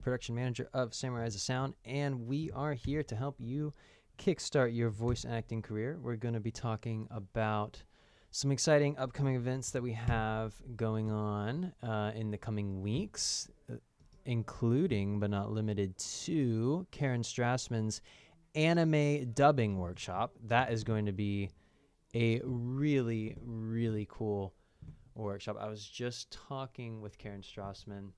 production manager of Samurai as a Sound, and we are here to help you kickstart your voice acting career. We're going to be talking about some exciting upcoming events that we have going on in the coming weeks, including but not limited to Karen Strassman's anime dubbing workshop. That is going to be a really, really cool workshop. I was just talking with Karen Strassman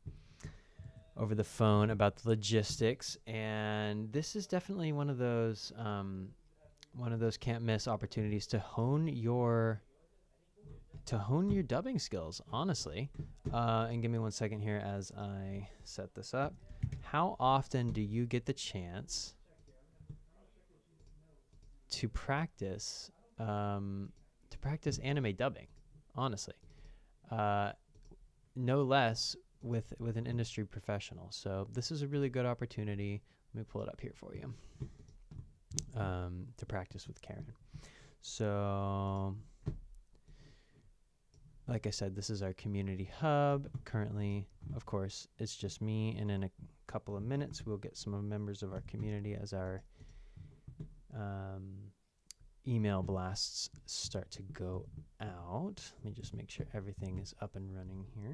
over the phone about the logistics, and this is definitely one of those can't miss opportunities to hone your dubbing skills, honestly. And give me 1 second here as I set this up. How often do you get the chance to practice anime dubbing? Honestly, no less with an industry professional. So this is a really good opportunity. Let me pull it up here for you, to practice with Karen. So like I said, this is our community hub. Currently, of course, it's just me, and in a couple of minutes we'll get some members of our community as our email blasts start to go out. Let me just make sure everything is up and running here.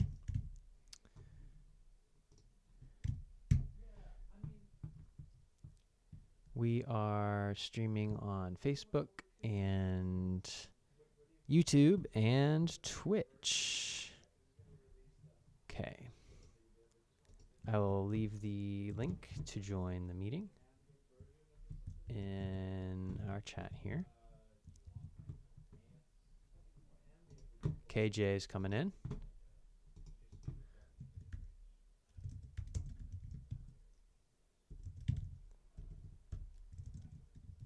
We are streaming on Facebook and YouTube and Twitch. Okay. I will leave the link to join the meeting in our chat here. KJ is coming in.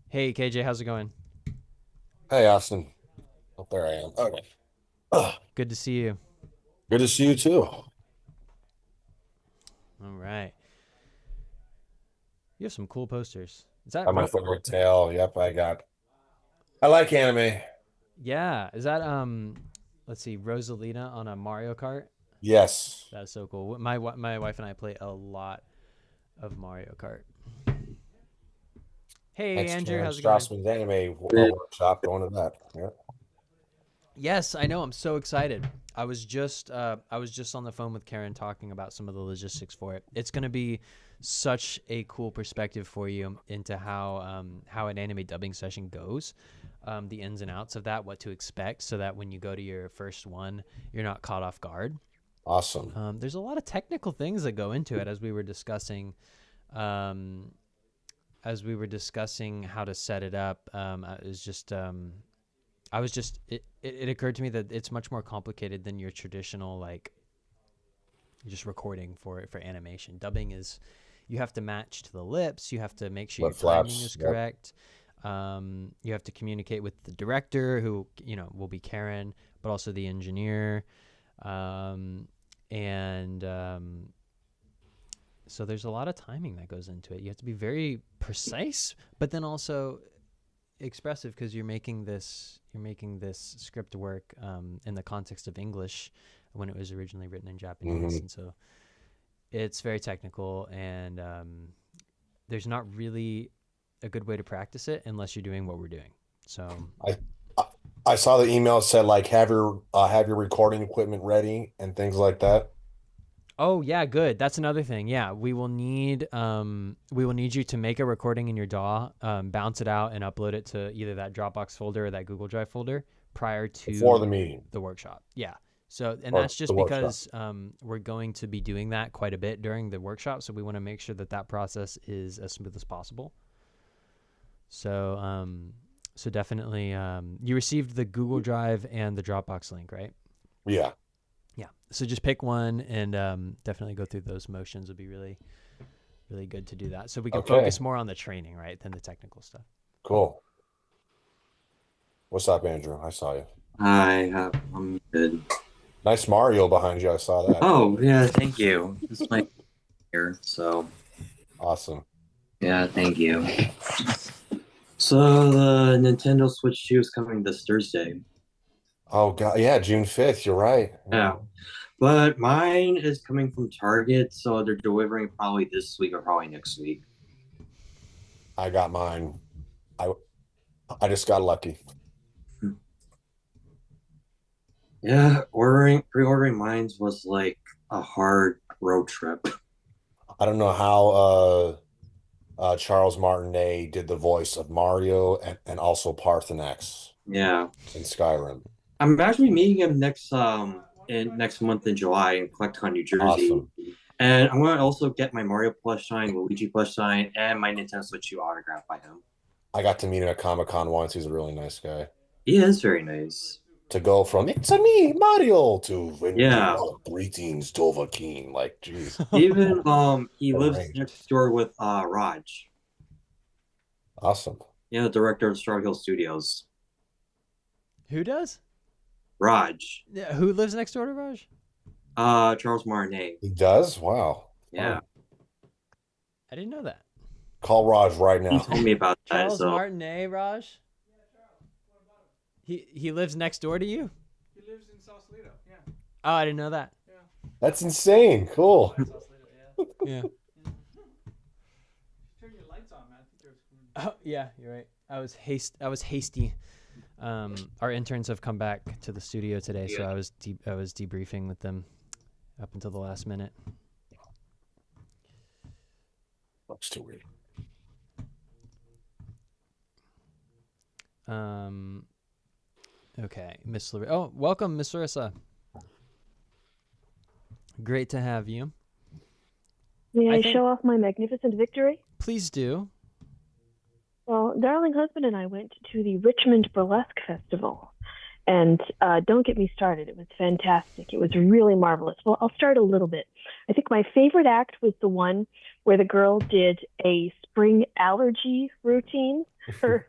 Hey, KJ, how's it going? Hey, Austin. Oh, there I am. Okay. Good to see you. Good to see you too. All right. You have some cool posters. Is that My favorite tale? Yep, I like anime. Yeah. Is that let's see, Rosalina on a Mario Kart? Yes. That's so cool. My wife and I play a lot of Mario Kart. Hey, Thanks, Andrew, Karen how's it going? Strassman's anime workshop. Going to that. Yeah. Yes, I know. I'm so excited. I was just on the phone with Karen talking about some of the logistics for it. It's going to be such a cool perspective for you into how an anime dubbing session goes, the ins and outs of that, what to expect, so that when you go to your first one, you're not caught off guard. Awesome. There's a lot of technical things that go into it, as we were discussing. As we were discussing how to set it up, it occurred to me that it's much more complicated than your traditional, like, just recording for animation. Dubbing is, you have to match to the lips, you have to make sure your timing is correct. You have to communicate with the director, who, will be Karen, but also the engineer. So there's a lot of timing that goes into it. You have to be very precise, but then also expressive, because you're making this script work in the context of English when it was originally written in Japanese. And so it's very technical, and there's not really a good way to practice it unless you're doing what we're doing. So I saw the email said, like, have your recording equipment ready and things like that. Oh yeah, good. That's another thing. Yeah, we will need you to make a recording in your DAW, bounce it out, and upload it to either that Dropbox folder or that Google Drive folder before the meeting, the workshop. Yeah. So, and that's just because we're going to be doing that quite a bit during the workshop, so we want to make sure that process is as smooth as possible. So, so definitely, you received the Google Drive and the Dropbox link, right? Yeah. Yeah. So just pick one, and definitely go through those motions. Would be really, really good to do that. So we can focus more on the training, right, than the technical stuff. Cool. What's up, Andrew? I saw you. Hi, I'm good. Nice Mario behind you. I saw that. Oh, yeah, thank you. It's my here, so. Awesome. Yeah, thank you. So the Nintendo Switch 2 is coming this Thursday. Oh, God. Yeah, June 5th. You're right. Yeah. But mine is coming from Target, so they're delivering probably this week or probably next week. I got mine. I I just got lucky. Yeah, pre-ordering mines was like a hard road trip. I don't know how Charles Martinet did the voice of Mario and also Parthenax Yeah. in Skyrim. I'm actually meeting him next month in July in Collecticon, New Jersey. Awesome. And I'm gonna also get my Mario plush sign, Luigi plush sign, and my Nintendo Switch 2 autographed by him. I got to meet him at Comic-Con once. He's a really nice guy. He is very nice. To go from "It's a me, Mario" to Yeah. "Greetings, Dovahkiin." Like, geez. Even he What a lives range. next door with Raj, Awesome. the director of Star Hill Studios. Who does? Raj. Yeah, who lives next door to Raj? Charles Martinet. He does? Wow. Yeah. I didn't know that. Call Raj right He now. told me about that. Charles So Martinet, Raj. He lives next door to you. He lives in Sausalito. Yeah. Oh, I didn't know that. That's insane. Cool. Sausalito, yeah. Yeah. Turn your lights on, man. I think there's. Oh, yeah, you're right. I was hasty. Our interns have come back to the studio today, so I was debriefing with them up until the last minute. That's too weird. Okay, Miss Larissa. Oh, welcome, Miss Larissa. Great to have you. May I I think- show off my magnificent victory? Please do. Well, darling husband and I went to the Richmond Burlesque Festival. And don't get me started. It was fantastic. It was really marvelous. Well, I'll start a little bit. I think my favorite act was the one where the girl did a spring allergy routine. Her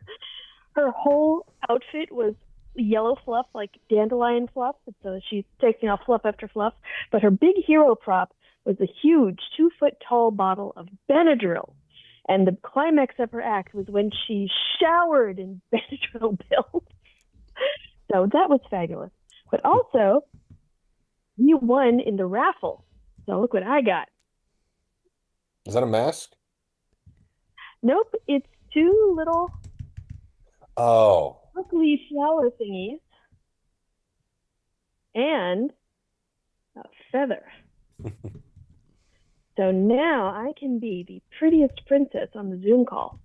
whole outfit was yellow fluff, like dandelion fluff. And so she's taking off fluff after fluff. But her big hero prop was a huge 2-foot-tall bottle of Benadryl. And the climax of her act was when she showered in Benadryl pills. So that was fabulous. But also, you won in the raffle. So look what I got. Is that a mask? Nope, it's 2 little Oh, sparkly flower thingies and a feather. So now I can be the prettiest princess on the Zoom call.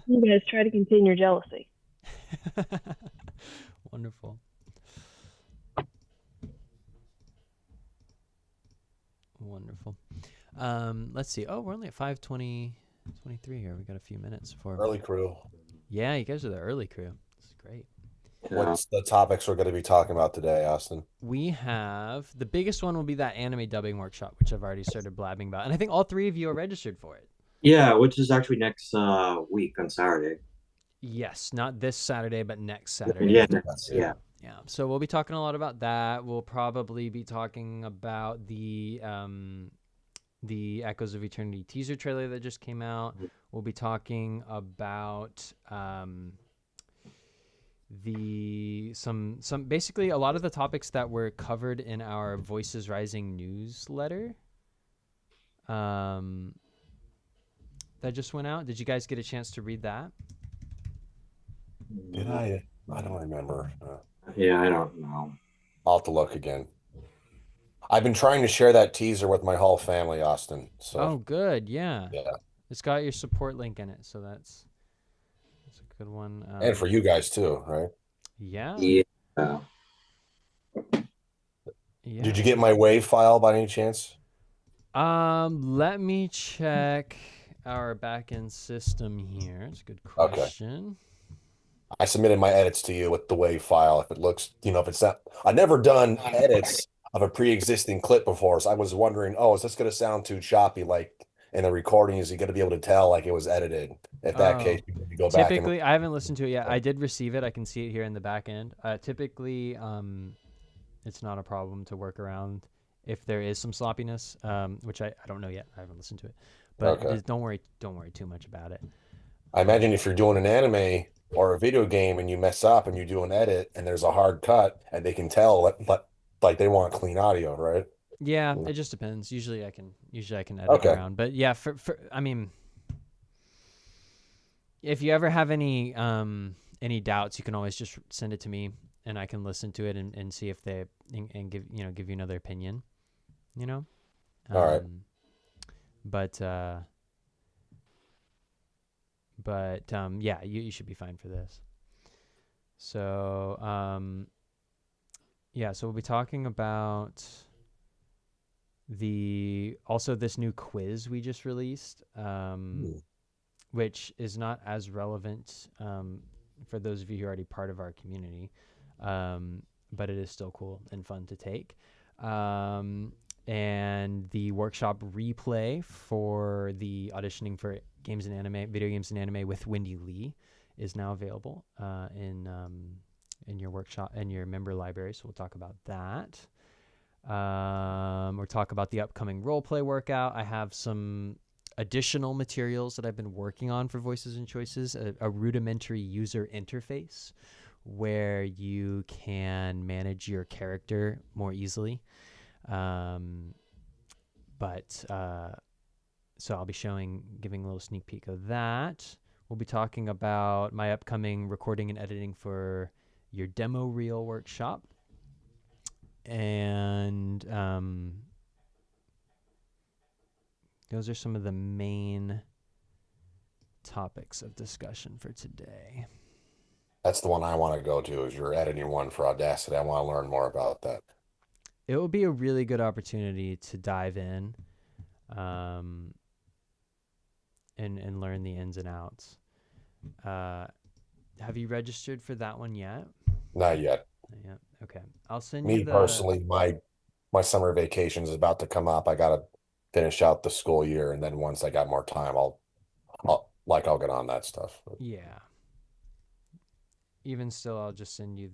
You guys try to contain your jealousy. Wonderful. Wonderful. Let's see. Oh, we're only at 5:23 here. We got a few minutes before. early crew. Yeah, you guys are the early crew. This is great. What's the topics we're going to be talking about today, Austin? We have the biggest one will be that anime dubbing workshop, which I've already started blabbing about, and I think all 3 of you are registered for it. yeah, which is actually next week on Saturday. Yes, not this Saturday, but next Saturday. Yeah, That's it. yeah. Yeah, so we'll be talking a lot about that. We'll probably be talking about the Echoes of Eternity teaser trailer that just came out. We'll be talking about some basically a lot of the topics that were covered in our Voices Rising newsletter. That just went out. Did you guys get a chance to read that? Did I? I don't remember. Yeah, I don't know. I'll have to look again. I've been trying to share that teaser with my whole family, Austin. So Oh, good. Yeah. yeah, It's got your support link in it, so that's a good one. and for you guys too, right? Yeah. Yeah. Yeah. Did you get my WAV file by any chance? Let me check our backend system here. It's a good Okay. question. I submitted my edits to you with the WAV file. If it looks, if it's not, I've never done edits of a pre-existing clip before, so I was wondering, is this going to sound too choppy? Like in the recording, is he going to be able to tell like it was edited? If that Oh. case, you need to go back and Typically, I haven't listened to it yet. I did receive it. I can see it here in the back end. Typically, it's not a problem to work around if there is some sloppiness, which I don't know yet. I haven't listened to it, but Okay. don't worry too much about it. I imagine if you're doing an anime or a video game and you mess up and you do an edit and there's a hard cut and they can tell, but like they want clean audio, right? Yeah, Mm. it just depends. Usually I can edit Okay. around. But yeah, for I mean, if you ever have any doubts, you can always just send it to me and I can listen to it and see if they and give give you another opinion, you know? All right. But yeah, you should be fine for this. So yeah, so we'll be talking about this new quiz we just released, which is not as relevant for those of you who are already part of our community, but it is still cool and fun to take. And the workshop replay for the auditioning for video games and anime with Wendy Lee is now available in your workshop and your member library. So we'll talk about that. We'll talk about the upcoming role play workout. I have some additional materials that I've been working on for Voices and Choices, a rudimentary user interface where you can manage your character more easily. So I'll be giving a little sneak peek of that. We'll be talking about my upcoming recording and editing for your demo reel workshop. And those are some of the main topics of discussion for today. That's the one I want to go to, is your editing one for Audacity. I want to learn more about that. It will be a really good opportunity to dive in and learn the ins and outs. Have you registered for that one yet? Not yet. Not yet. Okay. I'll send Me you personally, my summer vacation is about to come up. I got to finish out the school year, and then once I got more time, I'll get on that stuff. Yeah. Even still, I'll just send you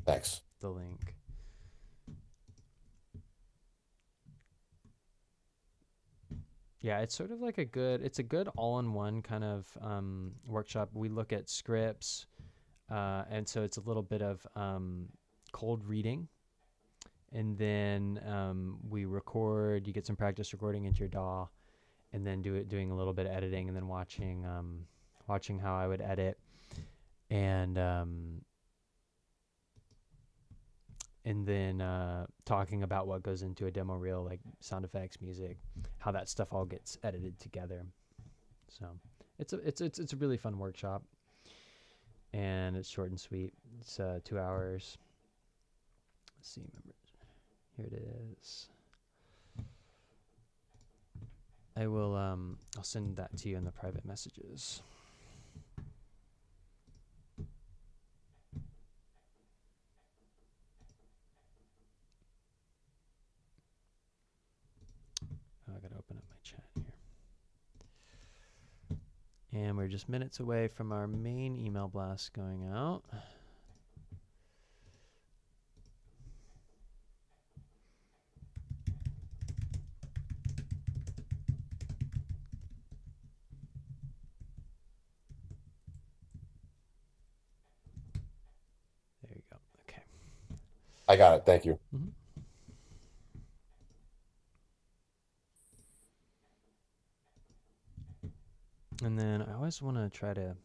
Thanks. the link. Yeah, it's sort of like a good all-in-one kind of workshop. We look at scripts, and so it's a little bit of cold reading, and then we record. You get some practice recording into your DAW, and then doing a little bit of editing, and then watching how I would edit, and then talking about what goes into a demo reel, like sound effects, music, how that stuff all gets edited together. So it's a really fun workshop, and it's short and sweet. It's 2 hours. Let's see, here it is. I'll send that to you in the private messages. I gotta open up my chat here. And we're just minutes away from our main email blast going out. There you go. Okay. I got it. Thank you. Mm-hmm. And then I always want to try to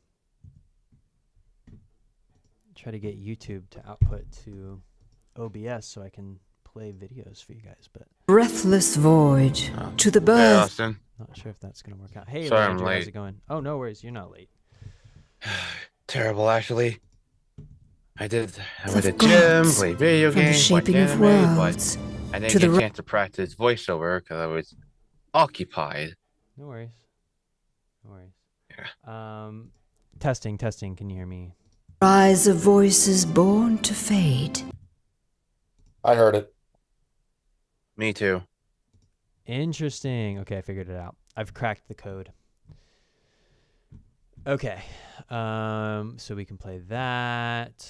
get YouTube to output to OBS so I can play videos for you guys, but Breathless void to the Hey, birth. Austin. not sure if that's gonna work out. Hey, Sorry I'm Andrew, how's late. it going? Oh, no worries, you're not late. Terrible, actually. I went Of to the gym, gods, played video from the games, watched shaping of anime, but worlds I to didn't the get a chance to practice voiceover because I was occupied. No worries. No worries. Yeah. Testing. Can you hear me? rise of voices born to fade. I heard it. Me too. Interesting. Okay, I figured it out. I've cracked the code. Okay. So we can play that.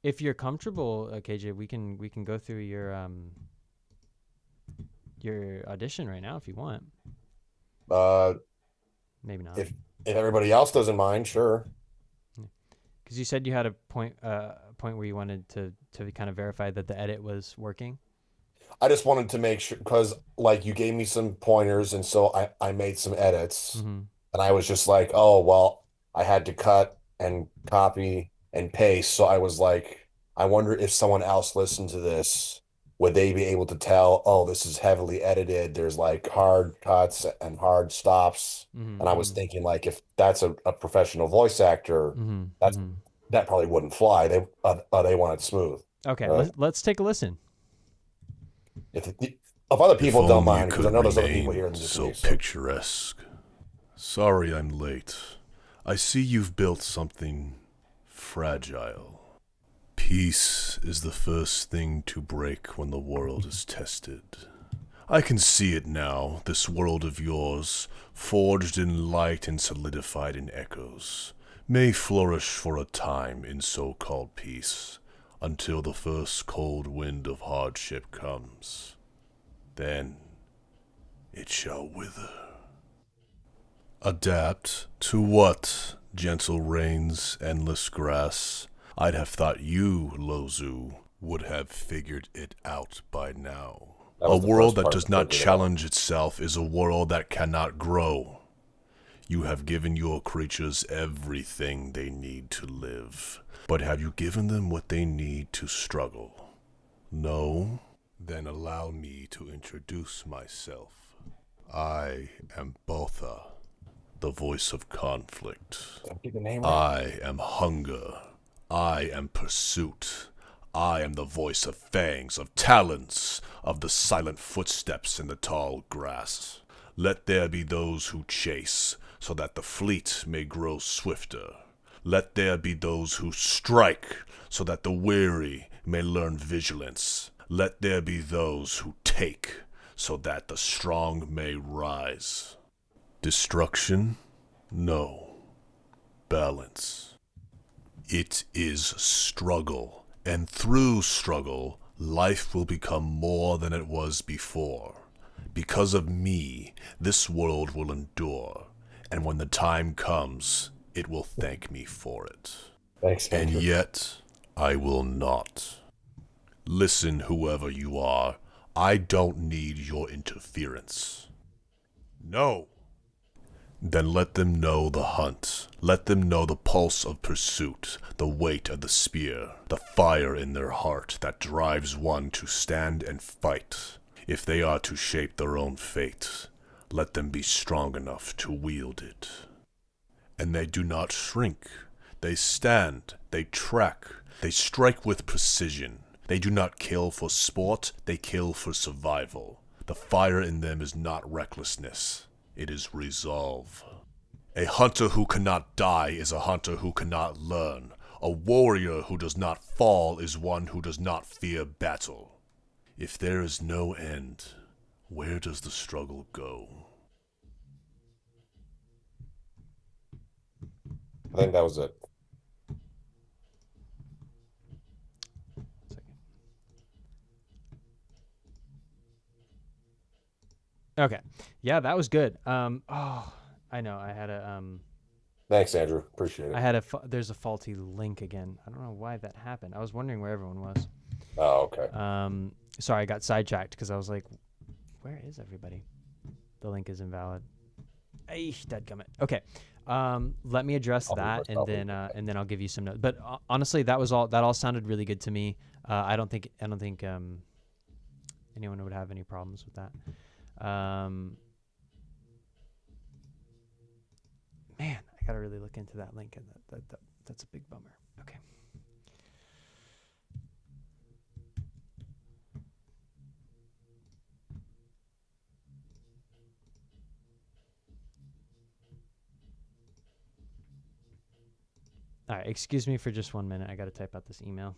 If you're comfortable, KJ, we can go through your audition right now if you want. Uh, Maybe not. if everybody else doesn't mind, sure. Yeah. Because you said you had a point where you wanted to kind of verify that the edit was working. I just wanted to make sure because like you gave me some pointers, and so I made some edits, Mm-hmm. and I was just like, oh well, I had to cut and copy and paste. So I was like, I wonder if someone else listened to this, would they be able to tell, oh, this is heavily edited. There's like hard cuts and hard stops. Mm-hmm. And I was thinking like if that's a professional voice actor, Mm-hmm. that's Mm-hmm. that probably wouldn't fly. They want it smooth. Okay, Right. let's take a listen. If other people If don't only mind, it because I could know there's other people remain here than just so me. So picturesque. Sorry I'm late. I see you've built something fragile. Peace is the first thing to break when the world is tested. I can see it now, this world of yours, forged in light and solidified in echoes, may flourish for a time in so-called peace, until the first cold wind of hardship comes. Then it shall wither. Adapt to what, gentle rains, endless grass? I'd have thought you, Lozu, would have figured it out by now. that A was the world first that part does to not figure it out. challenge itself is a world that cannot grow. You have given your creatures everything they need to live, but have you given them what they need to struggle? No? Then allow me to introduce myself. I am Botha, the voice of conflict. Did I get the name right? I am hunger. I am pursuit. I am the voice of fangs, of talons, of the silent footsteps in the tall grass. Let there be those who chase, so that the fleet may grow swifter. Let there be those who strike, so that the weary may learn vigilance. Let there be those who take, so that the strong may rise. Destruction? No. Balance. It is struggle, and through struggle, life will become more than it was before. Because of me, this world will endure, and when the time comes, it will thank me for it. Thanks, And Andrew. yet, I will not. Listen, whoever you are, I don't need your interference. No! Then let them know the hunt. Let them know the pulse of pursuit, the weight of the spear, the fire in their heart that drives one to stand and fight. If they are to shape their own fate, let them be strong enough to wield it. And they do not shrink. They stand, they track, they strike with precision. They do not kill for sport, they kill for survival. The fire in them is not recklessness. It is resolve. A hunter who cannot die is a hunter who cannot learn. A warrior who does not fall is one who does not fear battle. If there is no end, where does the struggle go? I think that was it. Okay, yeah, that was good. Oh, I know. I had a Thanks, Andrew. Appreciate I it. had a there's a faulty link again. I don't know why that happened. I was wondering where everyone was. Oh, okay. Sorry, I got sidetracked because I was like, where is everybody? The link is invalid. Eesh, dadgummit. Okay. Let me address I'll do that, myself and really then I'll give you some notes. But honestly, that all sounded really good to me. I don't think anyone would have any problems with that. Man, I gotta really look into that link, and that's a big bummer. Okay. All right, excuse me for just 1 minute. I gotta type out this email.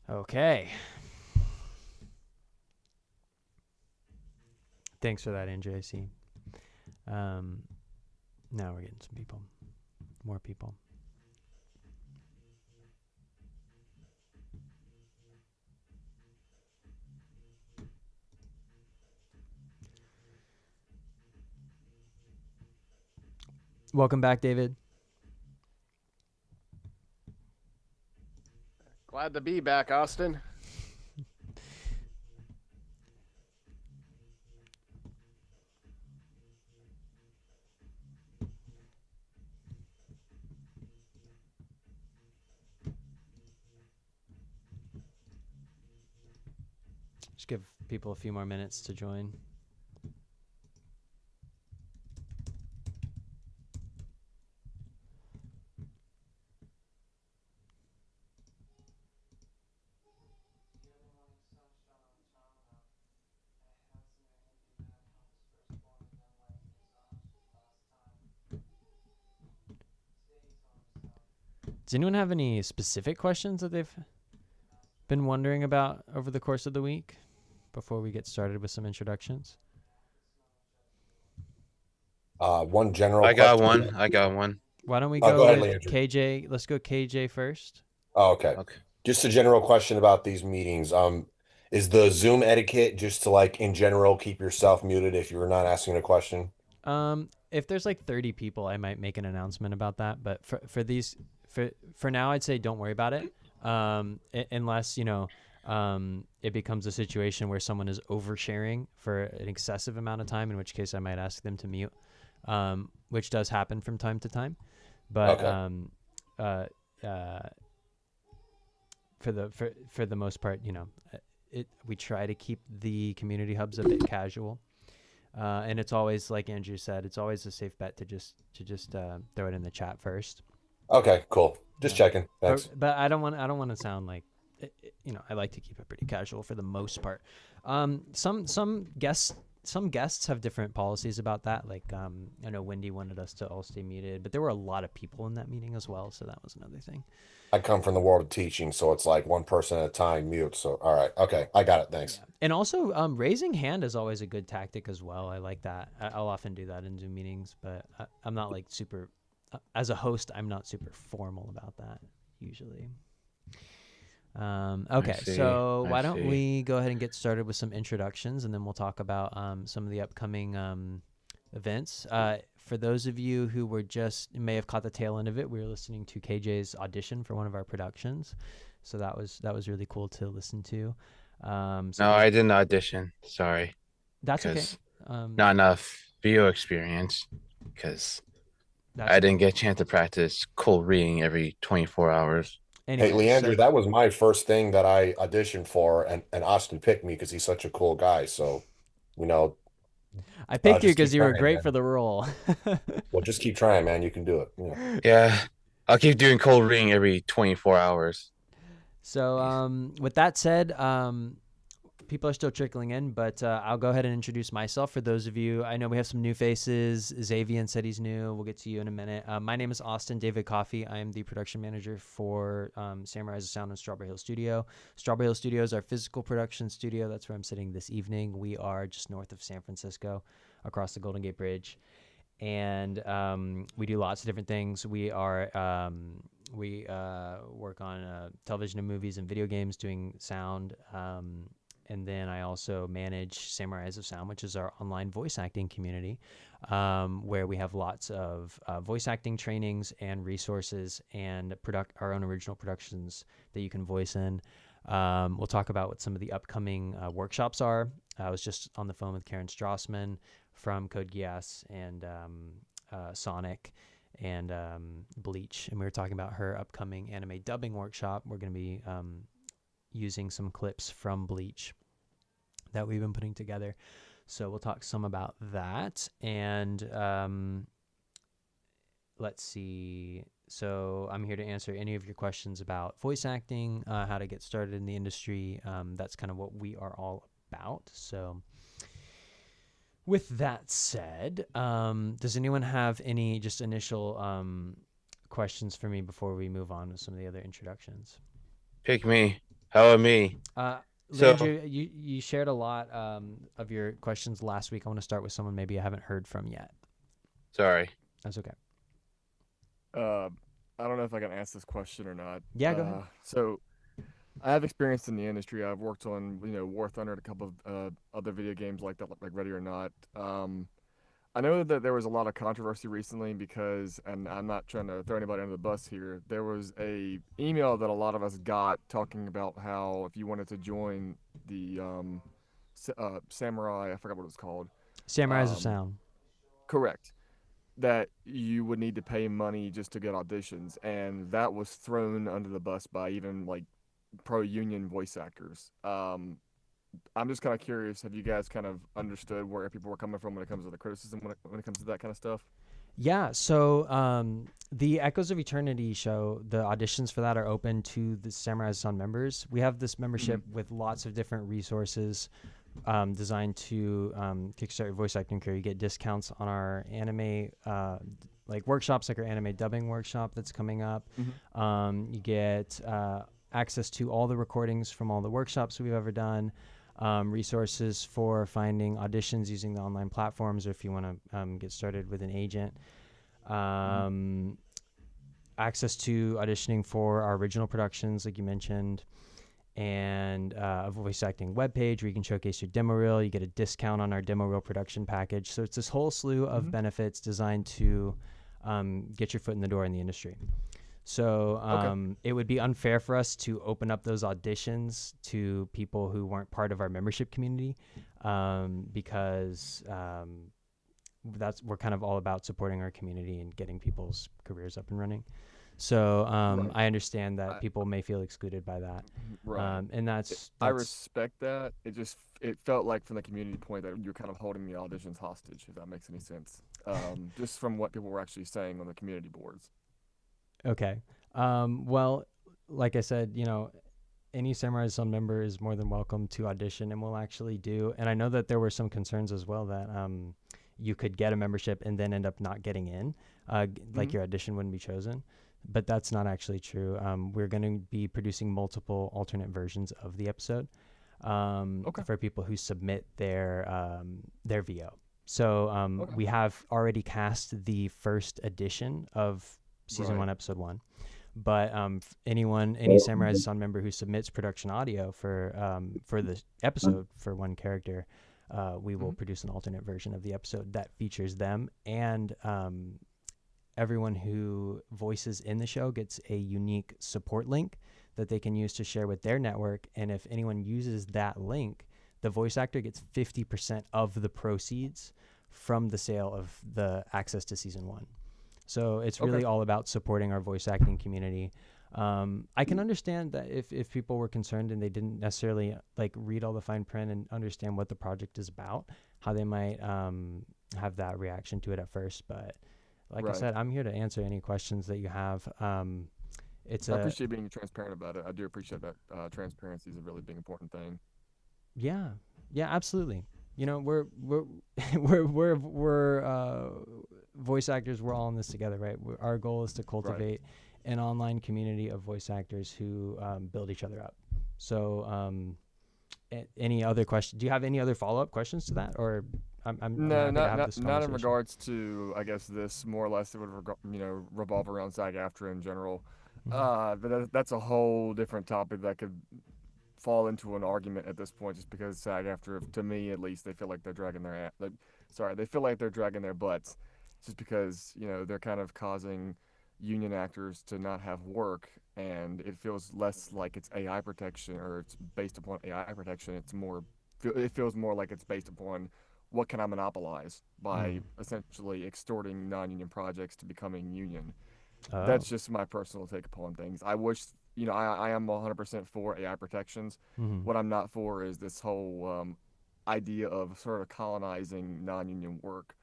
Okay. Thanks for that, NJC. Now we're getting some people. More people. Welcome back, David. Glad to be back, Austin. Just give people a few more minutes to join. Does anyone have any specific questions that they've been wondering about over the course of the week before we get started with some introductions? One general. I got question. one. I got one. Why don't we Oh, go go ahead, with Leandro. KJ? Let's go KJ first. Oh, okay. Okay. Just a general question about these meetings. Is the Zoom etiquette just to like in general keep yourself muted if you're not asking a question? If there's like 30 people, I might make an announcement about that. But for now, I'd say don't worry about it. Unless, it becomes a situation where someone is oversharing for an excessive amount of time, in which case I might ask them to mute, which does happen from time to time. But for the most part, we try to keep the community hubs a bit casual. And it's always, like Andrew said, it's always a safe bet to just throw it in the chat first. Okay, cool. Just checking. Thanks. But I don't want to sound like, I like to keep it pretty casual for the most part. Some guests have different policies about that. Like, I know Wendy wanted us to all stay muted, but there were a lot of people in that meeting as well, so that was another thing. I come from the world of teaching, so it's like one person at a time mute. So, all right. Okay. I got it. Thanks. Yeah. And also, raising hand is always a good tactic as well. I like that. I'll often do that in Zoom meetings, but I'm not like super, as a host, I'm not super formal about that usually. Okay, so why don't we go ahead and get started with some introductions, and then we'll talk about some of the upcoming events. For those of you who may have caught the tail end of it, we were listening to KJ's audition for one of our productions, so that was really cool to listen to. No, I didn't audition. Sorry. That's okay. Not enough video experience because I didn't get a chance to practice cold reading every 24 hours. Anyway, hey, Leandro, that was my first thing that I auditioned for, and Austin picked me because he's such a cool guy. So, I picked you because you were great for the role. Well, just keep trying, man. You can do it. Yeah, I'll keep doing cold reading every 24 hours. So, with that said, people are still trickling in, but I'll go ahead and introduce myself for those of you. I know we have some new faces. Xavier said he's new. We'll get to you in a minute. My name is Austin David Coffey. I am the production manager for Samurai Eyes of Sound and Strawberry Hill Studio. Strawberry Hill Studio is our physical production studio. That's where I'm sitting this evening. We are just north of San Francisco, across the Golden Gate Bridge. And we do lots of different things. We work on television and movies and video games doing sound. And then I also manage Samurai Eyes of Sound, which is our online voice acting community, where we have lots of voice acting trainings and resources and our own original productions that you can voice in. We'll talk about what some of the upcoming workshops are. I was just on the phone with Karen Strassman from Code Geass and Sonic and Bleach, and we were talking about her upcoming anime dubbing workshop. We're going to be using some clips from Bleach that we've been putting together. So we'll talk some about that. And let's see. So I'm here to answer any of your questions about voice acting, how to get started in the industry. That's kind of what we are all about. So with that said, does anyone have any just initial questions for me before we move on with some of the other introductions? Pick me. How about me? So- Andrew, you shared a lot of your questions last week. I want to start with someone maybe I haven't heard from yet. Sorry. That's okay. I don't know if I can answer this question or not. Yeah, go ahead. So, I have experience in the industry. I've worked on, War Thunder and a couple of other video games like that, like Ready or Not. I know that there was a lot of controversy recently because, and I'm not trying to throw anybody under the bus here, there was a email that a lot of us got talking about how if you wanted to join the Samurai, I forgot what it was called. Samurais of Sound. Correct. That you would need to pay money just to get auditions, and that was thrown under the bus by even like pro-union voice actors. I'm just kind of curious, have you guys kind of understood where people were coming from when it comes to the criticism, when it comes to that kind of stuff? Yeah, so the Echoes of Eternity show, the auditions for that are open to the Samurai Sun members. We have this membership with lots of different resources designed to kickstart your voice acting career. You get discounts on our anime like workshops, like our anime dubbing workshop that's coming up. You get access to all the recordings from all the workshops we've ever done. Resources for finding auditions using the online platforms, or if you want to get started with an agent. Access to auditioning for our original productions, like you mentioned, and a voice acting webpage where you can showcase your demo reel. You get a discount on our demo reel production package. So it's this whole slew of benefits designed to get your foot in the door in the industry. So it would be unfair for us to open up those auditions to people who weren't part of our membership community, because we're kind of all about supporting our community and getting people's careers up and running. So I understand that people may feel excluded by that, and that's I respect that. It felt like from the community point that you're kind of holding the auditions hostage, if that makes any sense. Just from what people were actually saying on the community boards. Okay. Well, like I said, any Samurai Sun member is more than welcome to audition, and we'll actually do. And I know that there were some concerns as well that you could get a membership and then end up not getting in, like your audition wouldn't be chosen. But that's not actually true. We're going to be producing multiple alternate versions of the episode for people who submit their VO. So we have already cast the first edition of Season 1, Episode 1. But any Samurai Sun member who submits production audio for the episode for one character, we will produce an alternate version of the episode that features them, and everyone who voices in the show gets a unique support link that they can use to share with their network. And if anyone uses that link, the voice actor gets 50% of the proceeds from the sale of the access to Season 1. So it's really all about supporting our voice acting community. I can understand that if people were concerned and they didn't necessarily read all the fine print and understand what the project is about, how they might have that reaction to it at first. But like I said, I'm here to answer any questions that you have. I appreciate being transparent about it. I do appreciate that. Transparency is a really big important thing. Yeah, absolutely. We're voice actors. We're all in this together, right? Our goal is to cultivate an online community of voice actors who build each other up. So, any other question? Do you have any other follow-up questions to that, or No, not in regards to, I guess, this. More or less, it would revolve around SAG-AFTRA in general. But that's a whole different topic that could fall into an argument at this point, just because SAG-AFTRA, to me at least, they feel like they're dragging their they feel like they're dragging their butts, just because they're kind of causing union actors to not have work, and it feels less like it's AI protection or it's based upon AI protection. It feels more like it's based upon what can I monopolize by essentially extorting non-union projects to becoming union. That's just my personal take upon things. I wish, I am 100% for AI protections. What I'm not for is this whole idea of sort of colonizing non-union work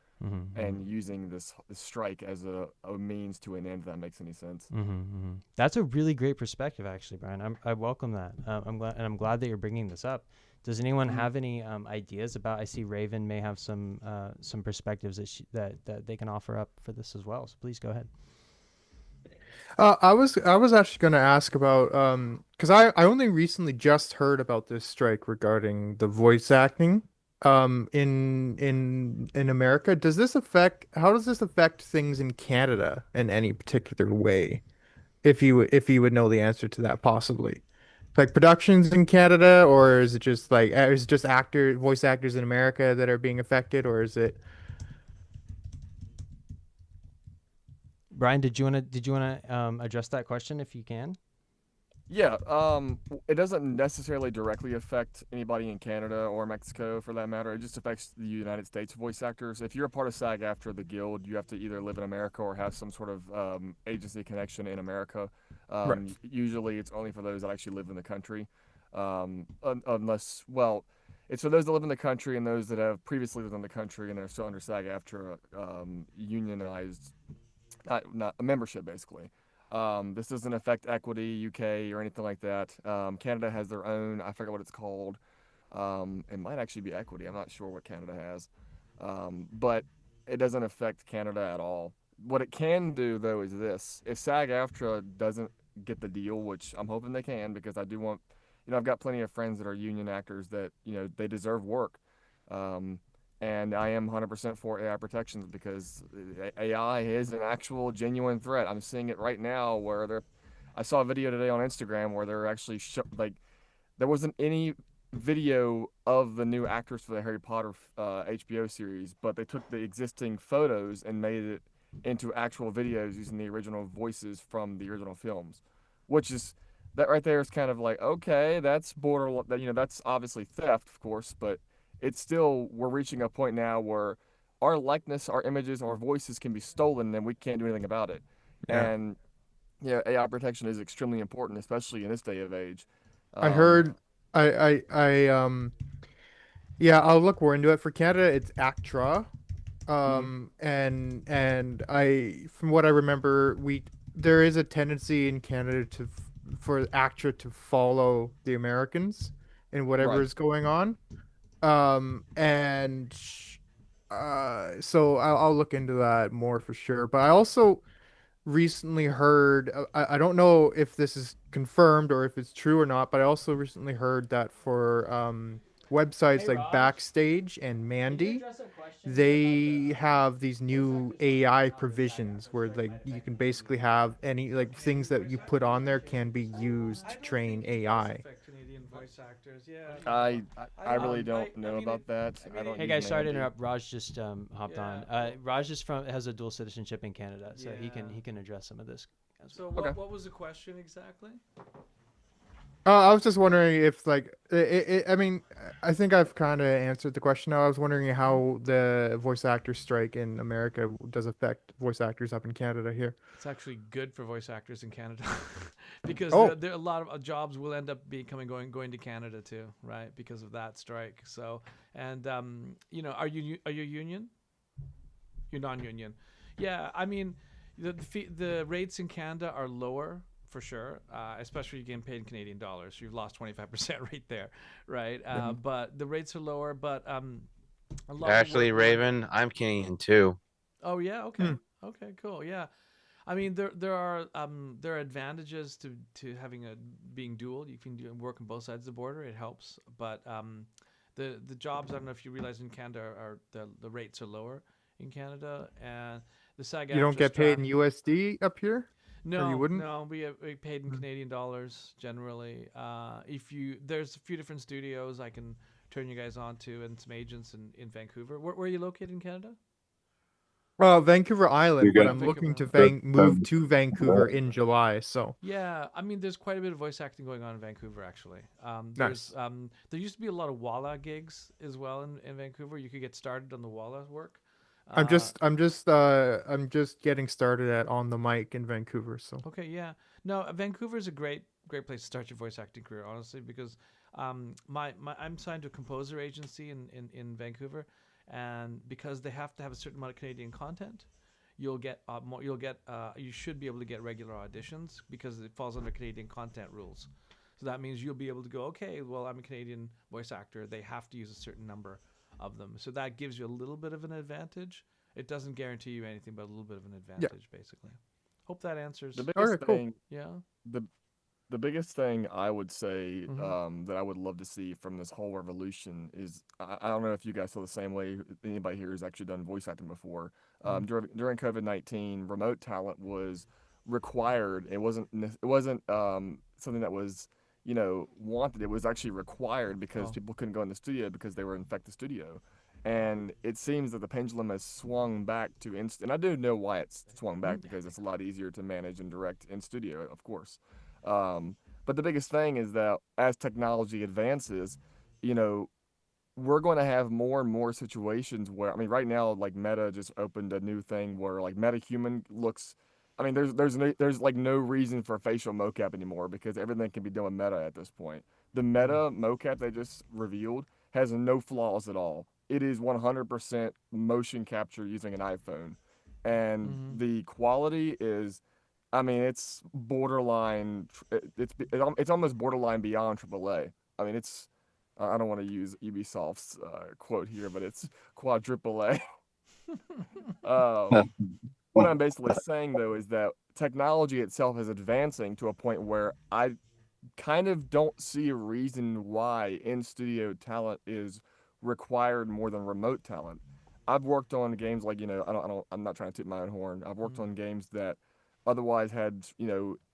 and using this strike as a means to an end, if that makes any sense. That's a really great perspective, actually, Brian. I welcome that. I'm glad that you're bringing this up. Does anyone have any ideas about? I see Raven may have some perspectives that they can offer up for this as well. So please go ahead. I was actually going to ask about because I only recently just heard about this strike regarding the voice acting in America. How does this affect things in Canada in any particular way? If you would know the answer to that possibly. Like productions in Canada, or is it just is it just voice actors in America that are being affected, or is it? Brian, did you wanna address that question if you can? Yeah, it doesn't necessarily directly affect anybody in Canada or Mexico for that matter. It just affects the United States voice actors. If you're a part of SAG-AFTRA, the guild, you have to either live in America or have some sort of agency connection in America. Right. Usually, it's only for those that actually live in the country, unless, well, it's for those that live in the country and those that have previously lived in the country and are still under SAG-AFTRA unionized, not a membership basically. This doesn't affect Equity UK or anything like that. Canada has their own. I forget what it's called. It might actually be Equity. I'm not sure what Canada has, but it doesn't affect Canada at all. What it can do though is this: if SAG-AFTRA doesn't get the deal, which I'm hoping they can, because I do want, I've got plenty of friends that are union actors that they deserve work. And I am 100% for AI protections because AI is an actual genuine threat. I'm seeing it right now where I saw a video today on Instagram where they're actually there wasn't any video of the new actors for the Harry Potter HBO series, but they took the existing photos and made it into actual videos using the original voices from the original films, which is that right there is kind of like, okay, that's that's obviously theft, of course, but it's still, we're reaching a point now where our likeness, our images, our voices can be stolen and we can't do anything about it. Yeah. And AI protection is extremely important, especially in this day of age. I heard I yeah, I'll look more into it. For Canada, it's ACTRA. And from what I remember, there is a tendency in Canada for ACTRA to follow the Americans in whatever Right. is going on. And so I'll look into that more for sure. But I also recently heard, I don't know if this is confirmed or if it's true or not, but I also recently heard that for websites like Backstage and Mandy, they have these new AI provisions where like you can basically have any things that you put on there can be used to train AI. Affect Canadian voice actors. Yeah. I really don't know about that. I don't Hey use guys, sorry to Mandy. interrupt. Raj just hopped on. Raj is has a dual citizenship in Canada, so he Yeah. can address some of this. So Okay. what was the question exactly? I was just wondering if I mean, I think I've kind of answered the question now. I was wondering how the voice actor strike in America does affect voice actors up in Canada here. It's actually good for voice actors in Canada because Oh. there a lot of jobs will end up going to Canada too, right? Because of that strike. So and are you union? You're non-union. Yeah, I mean the rates in Canada are lower for sure, especially you're getting paid in Canadian dollars. You've lost 25% right there, right? But the rates are lower, but a lot of the Actually, work- Raven, I'm Canadian too. Oh yeah, okay, okay, cool, yeah. I mean, there are advantages to having being dual. You can work on both sides of the border. It helps, but the jobs, I don't know if you realize in Canada are the rates are lower in Canada, and the SAG. You don't get paid in USD up here? No, you wouldn't? no, we paid in Canadian dollars generally. There's a few different studios I can turn you guys on to, and some agents in Vancouver. Where are you located in Canada? Vancouver Island, but I'm looking to move to Vancouver in July. So Yeah, I mean, there's quite a bit of voice acting going on in Vancouver, actually. Nice. There used to be a lot of Walla gigs as well in Vancouver. You could get started on the Walla work. I'm just getting started at On the Mic in Vancouver. So Okay, yeah. No, Vancouver is a great place to start your voice acting career, honestly, because I'm signed to a composer agency in Vancouver, and because they have to have a certain amount of Canadian content, you'll get more. You should be able to get regular auditions because it falls under Canadian content rules. So that means you'll be able to go, okay, well, I'm a Canadian voice actor. They have to use a certain number of them. So that gives you a little bit of an advantage. It doesn't guarantee you anything, but a little bit of an advantage, basically. Hope that answers. The biggest cool. thing, Yeah. the biggest thing I would say Mhm. that I would love to see from this whole revolution is I don't know if you guys feel the same way. Anybody here who's actually done voice acting before. During COVID-19, remote talent was required. It wasn't something that was wanted. It was actually required because Oh. people couldn't go in the studio because they were infect the studio. And it seems that the pendulum has swung back to and I do know why it's swung back because it's a lot easier to manage and direct in studio, of course. But the biggest thing is that as technology advances, you know, we're going to have more and more situations where, I mean, right now, like Meta just opened a new thing where like MetaHuman looks, I mean, there's like no reason for facial mocap anymore because everything can be done with Meta at this point. The Meta mocap they just revealed has no flaws at all. It is 100% motion capture using an iPhone, and the quality is, I mean, it's borderline. It's almost borderline beyond AAA. I mean, it's. I don't want to use Ubisoft's quote here, but it's quadruple A. What I'm basically saying though is that technology itself is advancing to a point where I kind of don't see a reason why in-studio talent is required more than remote talent. I've worked on games like, I'm not trying to toot my own horn. I've worked on games that otherwise had,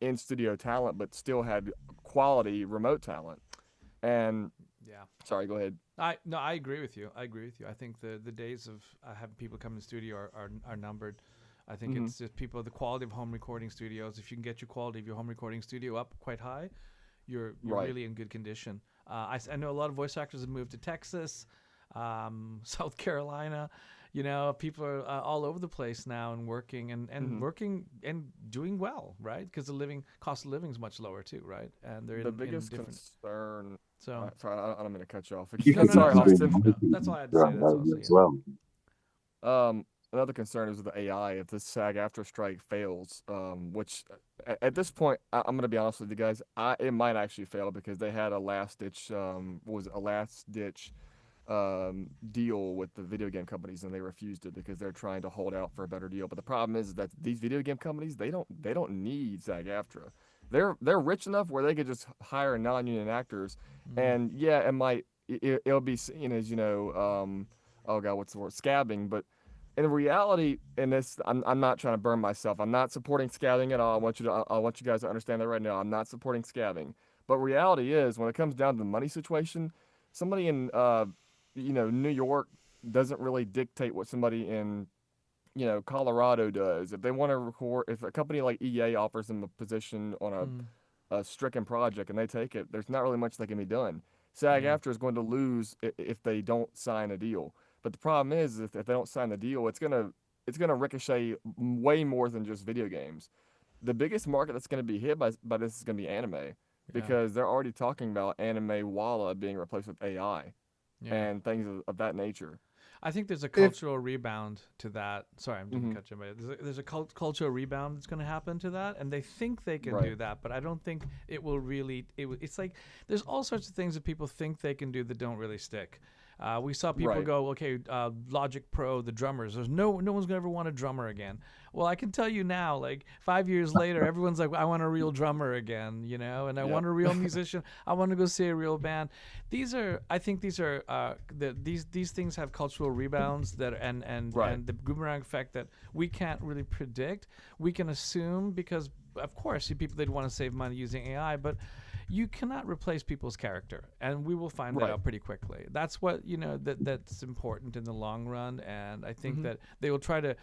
in-studio talent, but still had quality remote talent. And yeah, sorry, go ahead. I agree with you. I think the days of having people come in the studio are numbered. I think it's just the quality of home recording studios. If you can get your quality of your home recording studio up quite high, you're Right. really in good condition. I know a lot of voice actors have moved to Texas, South Carolina. People are all over the place now and working and working and doing well, right? Because the cost of living is much lower too, right? And they're The biggest in different. concern. So sorry, I don't mean to cut you off. No, Sorry, Austin. no, that's all I had to say. That's all. Another concern is with the AI. If this SAG-AFTRA strike fails, which at this point, I'm going to be honest with you guys, it might actually fail because they had a last-ditch deal with the video game companies, and they refused it because they're trying to hold out for a better deal. But the problem is that these video game companies, they don't need SAG-AFTRA. They're rich enough where they could just hire non-union actors, and yeah, it'll be seen as oh god, what's the word, scabbing, but. In reality, in this, I'm not trying to burn myself. I'm not supporting scabbing at all. I want you guys to understand that right now. I'm not supporting scabbing. But reality is, when it comes down to the money situation, somebody in New York doesn't really dictate what somebody in Colorado does. If they want to record, if a company like EA offers them a position on a stricken project and they take it, there's not really much that can be done. SAG-AFTRA is going to lose if they don't sign a deal. But the problem is, if they don't sign the deal, it's gonna ricochet way more than just video games. The biggest market that's gonna be hit by this is gonna be anime, because they're already talking about anime Walla being replaced with AI, and things of that nature. I think there's a cultural rebound to that. Sorry, I'm didn't cut you, but there's a cultural rebound that's going to happen to that, and they think they can do that, but I don't think it will really. It's like there's all sorts of things that people think they can do that don't really stick. We saw people go, okay, Logic Pro, the drummers. There's no one's gonna ever want a drummer again. Well, I can tell you now, like 5 years later, everyone's like, I want a real drummer again, and I want a real musician. I want to go see a real band. I think these things have cultural rebounds that and the boomerang effect that we can't really predict. We can assume because, of course, people they'd want to save money using AI, but you cannot replace people's character, and we will find that out pretty quickly. That's what that's important in the long run, and I think that they will try to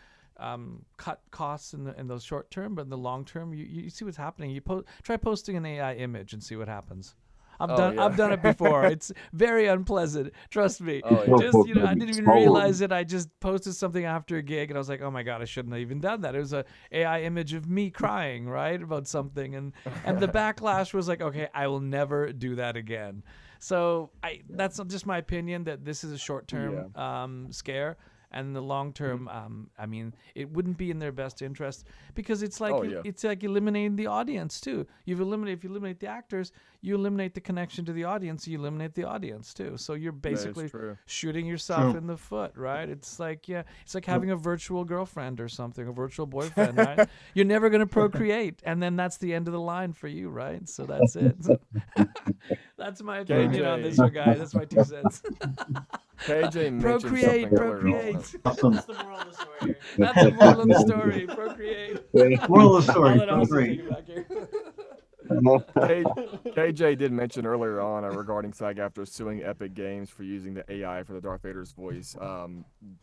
cut costs in those short term, but in the long term, you see what's happening. Try posting an AI image and see what happens. I've done it before. It's very unpleasant. Trust me. I didn't even realize it. I just posted something after a gig, and I was like, oh my god, I shouldn't have even done that. It was a AI image of me crying, right, about something, and the backlash was like, okay, I will never do that again. So that's just my opinion that this is a short term scare. and in the long term, I mean, it wouldn't be in their best interest because it's like it's like eliminating the audience too. If you eliminate the actors, you eliminate the connection to the audience. You eliminate the audience too. So you're basically shooting yourself in the foot, right? It's like it's like having a virtual girlfriend or something, a virtual boyfriend, right? You're never going to procreate, and then that's the end of the line for you, right? So that's it. That's my opinion on this one, guys. That's my 2 cents. KJ procreate. Awesome. That's the moral of the story here. That's the moral of the story. Procreate. Moral of the story. I'll let Austin take it back here. KJ did mention earlier on regarding SAG-AFTRA suing Epic Games for using the AI for the Darth Vader's voice.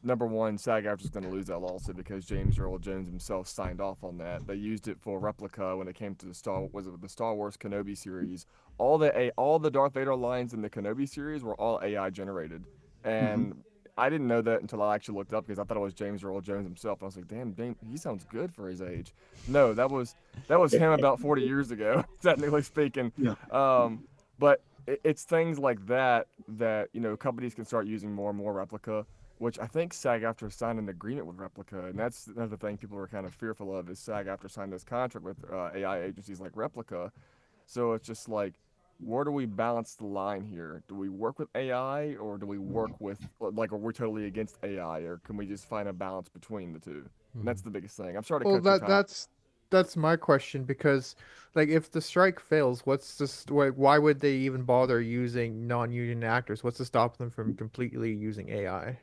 Number one, SAG-AFTRA's going to lose that lawsuit because James Earl Jones himself signed off on that. They used it for Replica when it came to the Star Wars Kenobi series. All the Darth Vader lines in the Kenobi series were all AI generated, and I didn't know that until I actually looked up because I thought it was James Earl Jones himself. I was like, damn, he sounds good for his age. No, that was him about 40 years ago, technically speaking. Yeah. But it's things like that companies can start using more and more Replica, which I think SAG-AFTRA signed an agreement with Replica, and that's another thing people were kind of fearful of is SAG-AFTRA signed this contract with AI agencies like Replica. So it's just like, where do we balance the line here? Do we work with AI or do we work with are we totally against AI, or can we just find a balance between the two? And that's the biggest thing. I'm sorry to cut you off. That's my question, because like if the strike fails, why would they even bother using non-union actors? What's to stop them from completely using AI?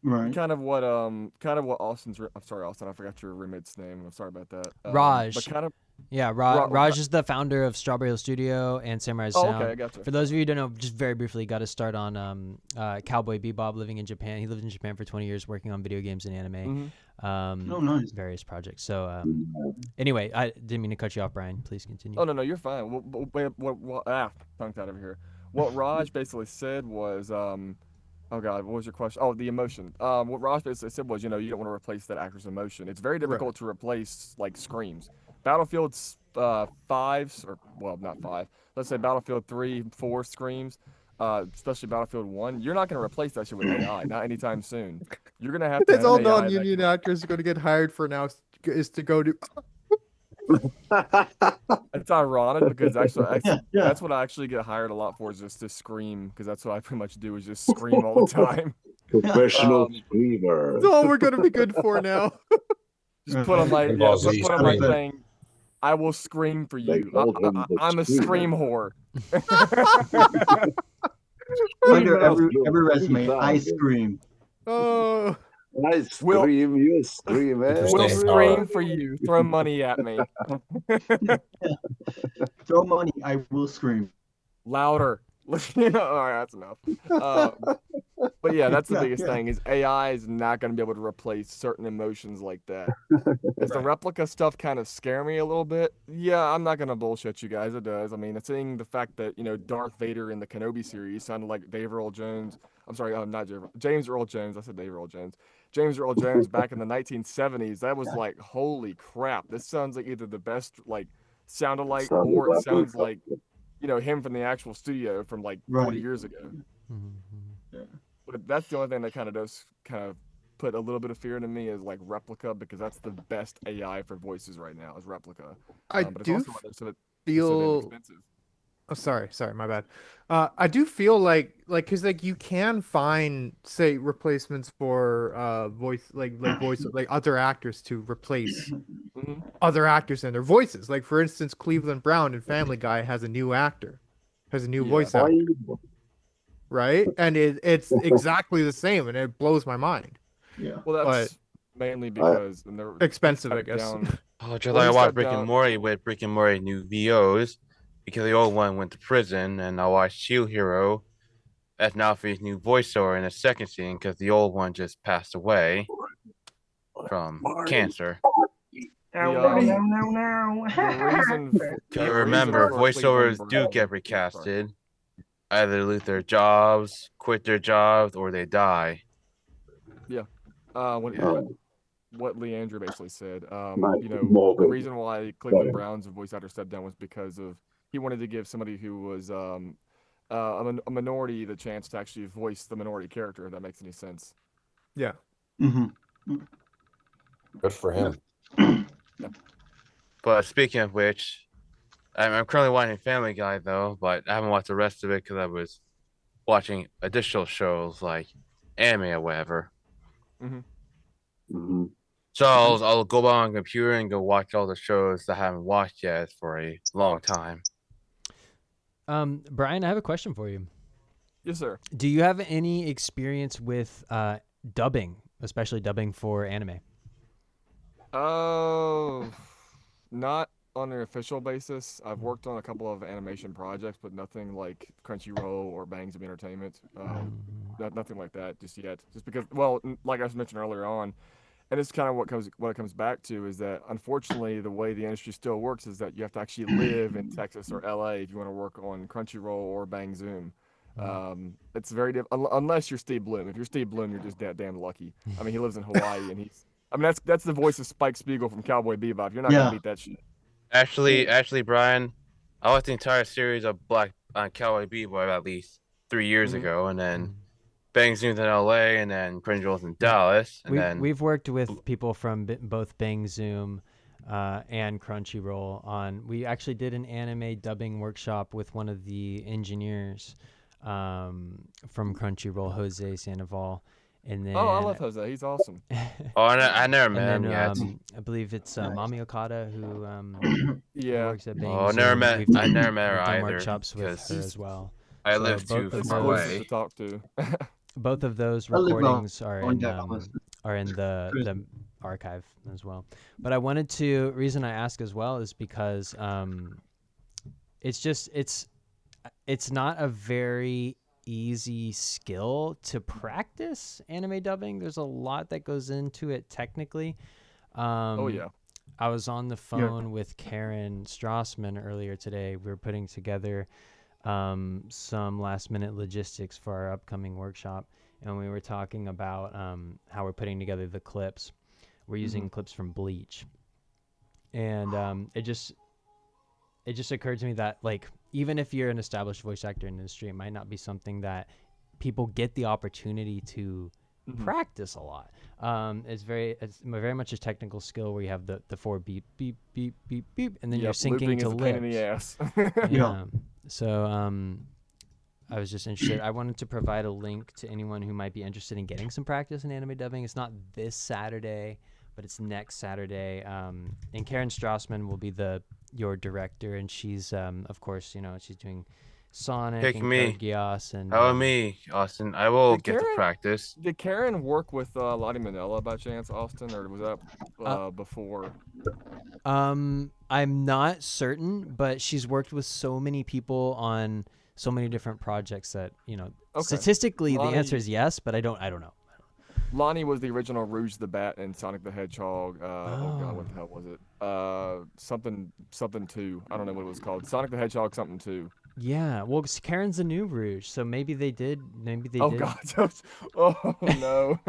Right. Kind of what Austin's. I'm sorry, Austin. I forgot your roommate's name. I'm sorry about that. Raj. But kind of. Yeah, Raj is the founder of Strawberry Hill Studio and Samurai Sound. Okay, I gotcha. For those of you who don't know, just very briefly, got to start on Cowboy Bebop, living in Japan. He lived in Japan for 20 years, working on video games and anime, nice. various projects. So anyway, I didn't mean to cut you off, Brian. Please continue. Oh no, you're fine. Tongued out over here. What Raj basically said was, oh God, what was your question? Oh, the emotion. What Raj basically said was, you don't want to replace that actor's emotion. It's very difficult to replace like screams. Battlefield 5, or well, not 5. Let's say Battlefield 3, 4 screams, especially Battlefield 1. You're not going to replace that shit with AI, not anytime soon. You're going to have to. That's all non-union actors are going to get hired for now is to go to. It's ironic because actually, that's what I actually get hired a lot for, is just to scream, because that's what I pretty much do, is just scream all the time. Professional screamer. That's all we're going to be good for now. Just put on my thing. I will scream for you. I'm a scream whore. Under every resume, I scream. Oh, I scream, you scream, man. We'll scream for you. Throw money at me. Throw money, I will scream. Louder. All right, that's enough. But yeah, that's the biggest thing, is AI is not going to be able to replace certain emotions like that. Does the replica stuff kind of scare me a little bit? Yeah, I'm not going to bullshit you guys. It does. I mean, it's seeing the fact that, Darth Vader in the Kenobi series sounded like Dave Earl Jones. I'm sorry, not James Earl Jones. I said Dave Earl Jones. James Earl Jones back in the 1970s. That was like, holy crap. This sounds like either the best, sound alike, or it sounds like, him from the actual studio from 40 years ago. Yeah. But that's the only thing that does put a little bit of fear into me, is Replica, because that's the best AI for voices right now, is Replica. But do it's also feel. expensive. Oh, sorry, my bad. I do feel because you can find, say, replacements for voice, voice, other actors to replace other actors and their voices. Like, for instance, Cleveland Brown in Family Guy has a new actor, has a new voice actor, right? And it's exactly the same, and it blows my mind. Yeah. Well, that's mainly because they're expensive, I guess. Oh, just like I watched Rick and Morty with Rick and Morty new VOs. Because the old one went to prison, and I watched Shield Hero as Nalfi's new voiceover in the second scene, because the old one just passed away from cancer. Remember, voiceovers do get recasted. Either lose their jobs, quit their jobs, or they die. Yeah. What Leandra basically said. The reason why Cleveland Brown's voice actor stepped down was because of he wanted to give somebody who was a minority the chance to actually voice the minority character, if that makes any sense. Yeah. Mm-hmm. Good for him. But speaking of which, I'm currently watching Family Guy though, but I haven't watched the rest of it because I was watching additional shows like anime or whatever. So I'll go on the computer and go watch all the shows that I haven't watched yet for a long time. Brian, I have a question for you. Yes, sir. Do you have any experience with dubbing, especially dubbing for anime? Oh, not on an official basis. I've worked on a couple of animation projects, but nothing like Crunchyroll or Bang Zoom Entertainment. Nothing like that just yet. Just because, well, like I was mentioned earlier on, and it's kind of what it comes back to is that unfortunately the way the industry still works is that you have to actually live in Texas or LA if you want to work on Crunchyroll or Bang Zoom. It's very unless you're Steve Bloom. If you're Steve Bloom, you're just damn lucky. I mean, he lives in Hawaii and that's the voice of Spike Spiegel from Cowboy Bebop. You're not gonna beat that shit. Actually, Brian, I watched the entire series of Black on Cowboy Bebop at least 3 years ago, and then Bang Zoom's in LA, and then Crunchyroll's in Dallas, and we've worked with people from both Bang Zoom and Crunchyroll on. We actually did an anime dubbing workshop with one of the engineers from Crunchyroll, Jose Sandoval. And then, I love Jose. He's awesome. I never met him yet. I believe it's Mami Okada who works at Bang I Zoom. never met her done either. Workshops with her as well. I live too far away. To talk to. Both of those recordings are in the archive as well. But I wanted to. Reason I ask as well is because it's not a very easy skill to practice anime dubbing. There's a lot that goes into it technically. I was on the phone with Karen Strassman earlier today. We were putting together some last minute logistics for our upcoming workshop, and we were talking about how we're putting together the clips. We're using clips from Bleach, and it just occurred to me that, like, even if you're an established voice actor in the industry, it might not be something that people get the opportunity to practice a lot. It's very much a technical skill where you have the 4 beep, beep, beep, beep, beep, and then you're syncing to lips. Pain in the ass. Yeah. So I was just interested. I wanted to provide a link to anyone who might be interested in getting some practice in anime dubbing. It's not this Saturday, but it's next Saturday. And Karen Strassman will be your director, and she's of course, she's doing Sonic and Code Geass and me, Austin. I will get to practice. Did Karen work with Lottie Manella by chance, Austin, or was that before? I'm not certain, but she's worked with so many people on so many different projects that statistically the answer is yes, but I don't know. Lonnie was the original Rouge the Bat and Sonic the Hedgehog. Oh god, what the hell was it? Something 2. I don't know what it was called. Sonic the Hedgehog something 2. Yeah, well, Karen's the new Rouge, so maybe they did. Oh god! Oh no!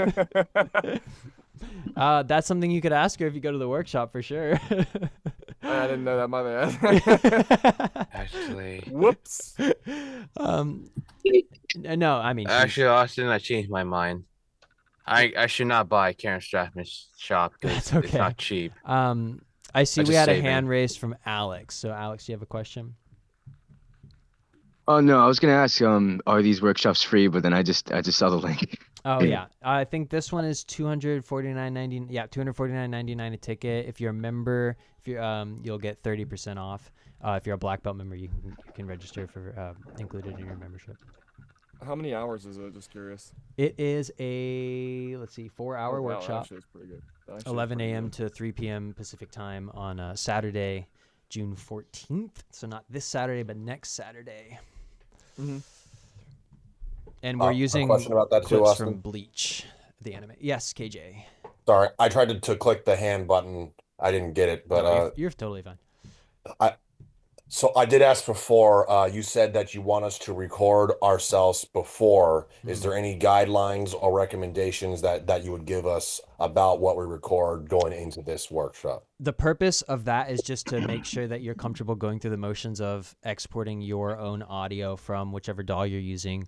That's something you could ask her if you go to the workshop for sure. I didn't know that. My bad. Actually, whoops. No, I mean. Actually, Austin, I changed my mind. I should not buy Karen Strassman's shop because it's not cheap. I see we had a hand raised from Alex. So Alex, do you have a question? Oh no, I was gonna ask, are these workshops free? But then I just saw the link. Oh yeah, I think this one is $249.90. Yeah, $249.99 a ticket. If you're a member, you'll get 30% off. If you're a black belt member, you can register for included in your membership. How many hours is it? Just curious. It is a 4-hour workshop. Actually, it's pretty good. 11 a.m. to 3 p.m. Pacific time on Saturday, June 14th. So not this Saturday, but next Saturday. And we're using question about that too, clips Austin? from Bleach, the anime. Yes, KJ. Sorry, I tried to click the hand button. I didn't get it, but No, you're totally fine. So I did ask before. You said that you want us to record ourselves before. Is there any guidelines or recommendations that you would give us about what we record going into this workshop? The purpose of that is just to make sure that you're comfortable going through the motions of exporting your own audio from whichever DAW you're using,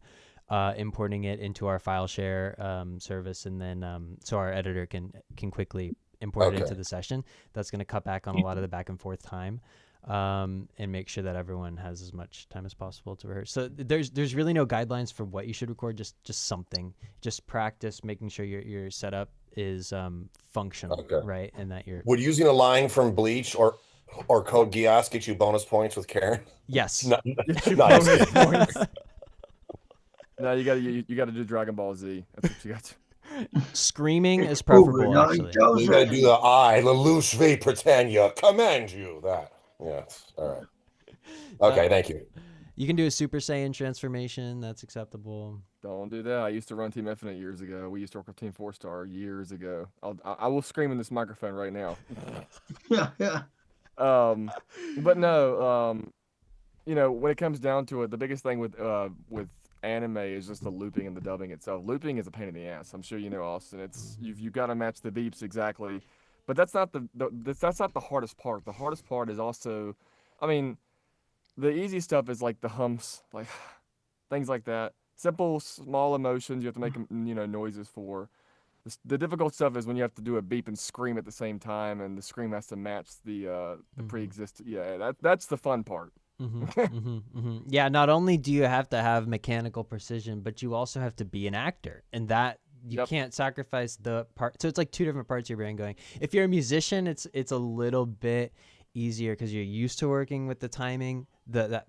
importing it into our file share service, and then so our editor can quickly import it into the session. That's going to cut back on a lot of the back and forth time, and make sure that everyone has as much time as possible to rehearse. So there's really no guidelines for what you should record, just something. Just practice making sure your setup is functional, right? And that you're... Would using a line from Bleach or Code Geass get you bonus points with Karen? Yes. Nice. No, you gotta do Dragon Ball Z. That's what you got to. Screaming is preferable, actually. You gotta do the I, Lelouch V Britannia, command you. That. Yes. All right. Okay, thank you. You can do a Super Saiyan transformation. That's acceptable. Don't do that. I used to run Team Infinite years ago. We used to work with Team 4-Star years ago. I will scream in this microphone right now. Yeah. But no, you know, when it comes down to it, the biggest thing with anime is just the looping and the dubbing itself. Looping is a pain in the ass. I'm sure you know, Austin. It's you've got to match the beeps exactly, but that's not that's not the hardest part. The hardest part is also, I mean, the easy stuff is like the humps, like things like that. Simple, small emotions you have to make, you know, noises for. The difficult stuff is when you have to do a beep and scream at the same time, and the scream has to match the pre-existing. Yeah, that's the fun part. Yeah, not only do you have to have mechanical precision, but you also have to be an actor, and that you can't sacrifice the part. So it's like two different parts of your brain going. If you're a musician, it's a little bit easier because you're used to working with the timing, that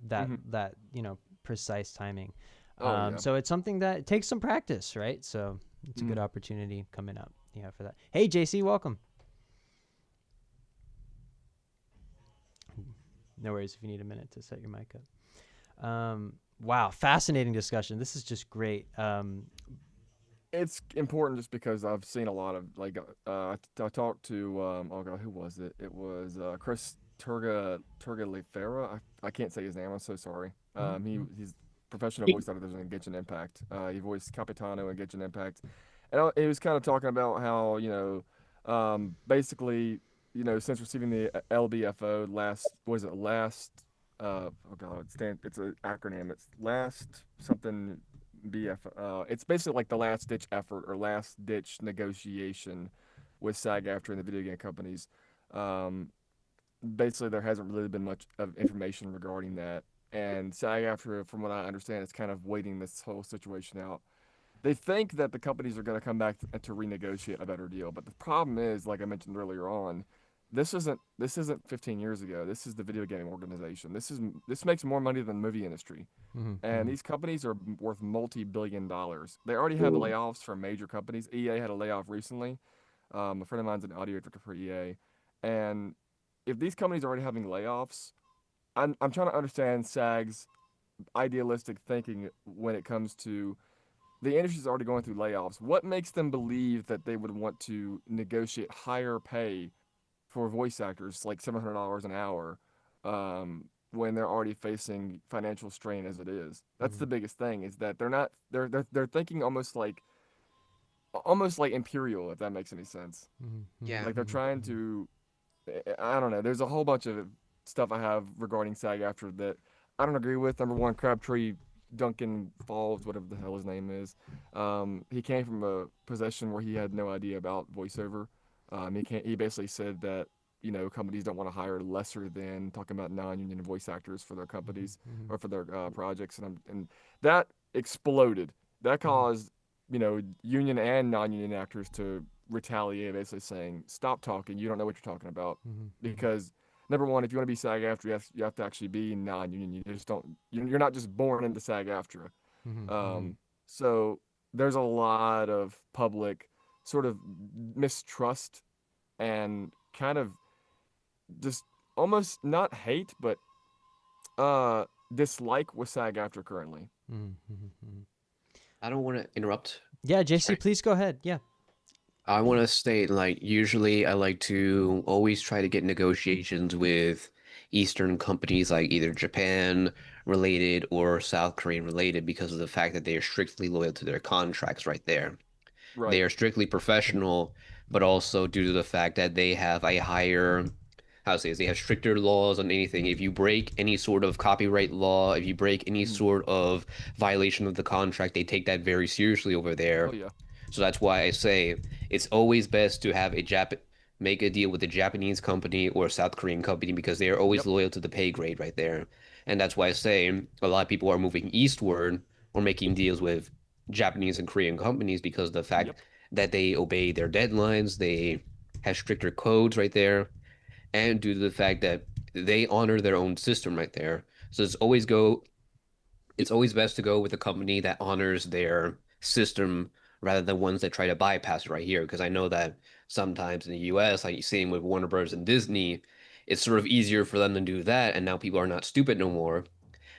you know, precise timing. So it's something that it takes some practice, right? So it's a good opportunity coming up. Yeah, for that. Hey, JC, welcome. No worries if you need a minute to set your mic up. Wow, fascinating discussion. This is just great. It's important just because I've seen a lot of, like, I talked to, oh God, who was it? It was Chris Turgalifera. I can't say his name. I'm so sorry. He's professional voice actor in Genshin Impact. He voiced Capitano in Genshin Impact. And he was kind of talking about how, you know, basically, you know, since receiving the LBFO it's an acronym. It's last something BF. It's basically like the last ditch effort or last ditch negotiation with SAG-AFTRA and the video game companies. Basically, there hasn't really been much of information regarding that. And SAG-AFTRA, from what I understand, is kind of waiting this whole situation out. They think that the companies are going to come back to renegotiate a better deal. But the problem is, like I mentioned earlier on, this isn't 15 years ago. This is the video game organization. This makes more money than the movie industry. And these companies are worth multi-billion dollars. They already have layoffs from major companies. EA had a layoff recently. A friend of mine's an audio director for EA. And if these companies are already having layoffs, I'm trying to understand SAG's idealistic thinking when it comes to the industry's already going through layoffs. What makes them believe that they would want to negotiate higher pay for voice actors, like $700 an hour, when they're already facing financial strain as it is? That's the biggest thing, is that they're thinking almost like Imperial, if that makes any sense. Yeah. Like they're trying to, I don't know. There's a whole bunch of stuff I have regarding SAG-AFTRA that I don't agree with. Number one, Crabtree Duncan Falls, whatever the hell his name is. He came from a position where he had no idea about voiceover. He basically said that, you know, companies don't want to hire lesser than, talking about non-union voice actors for their companies or for their projects, and that exploded. That caused, you know, union and non-union actors to retaliate, basically saying, "Stop talking. You don't know what you're talking about." Because number one, if you want to be SAG-AFTRA, you have to actually be non-union. You just don't. You're not just born into SAG-AFTRA. So there's a lot of public sort of mistrust and kind of just almost not hate, but dislike with SAG-AFTRA currently. I don't want to interrupt. Yeah, JC, please go ahead. Yeah. I want to state, like, usually I like to always try to get negotiations with Eastern companies, like either Japan related or South Korean related, because of the fact that they are strictly loyal to their contracts right there. They are strictly professional, but also due to the fact that they have a higher how to say this, they have stricter laws on anything. If you break any sort of copyright law, if you break any sort of violation of the contract, they take that very seriously over there. Oh yeah. So that's why I say it's always best to have make a deal with a Japanese company or a South Korean company because they are always loyal to the pay grade right there. And that's why I say a lot of people are moving eastward or making deals with Japanese and Korean companies because of the fact that they obey their deadlines, they have stricter codes right there, and due to the fact that they honor their own system right there. So it's always best to go with a company that honors their system rather than ones that try to bypass it right here. Because I know that sometimes in the US, like you're seeing with Warner Bros. And Disney, it's sort of easier for them to do that, and now people are not stupid no more.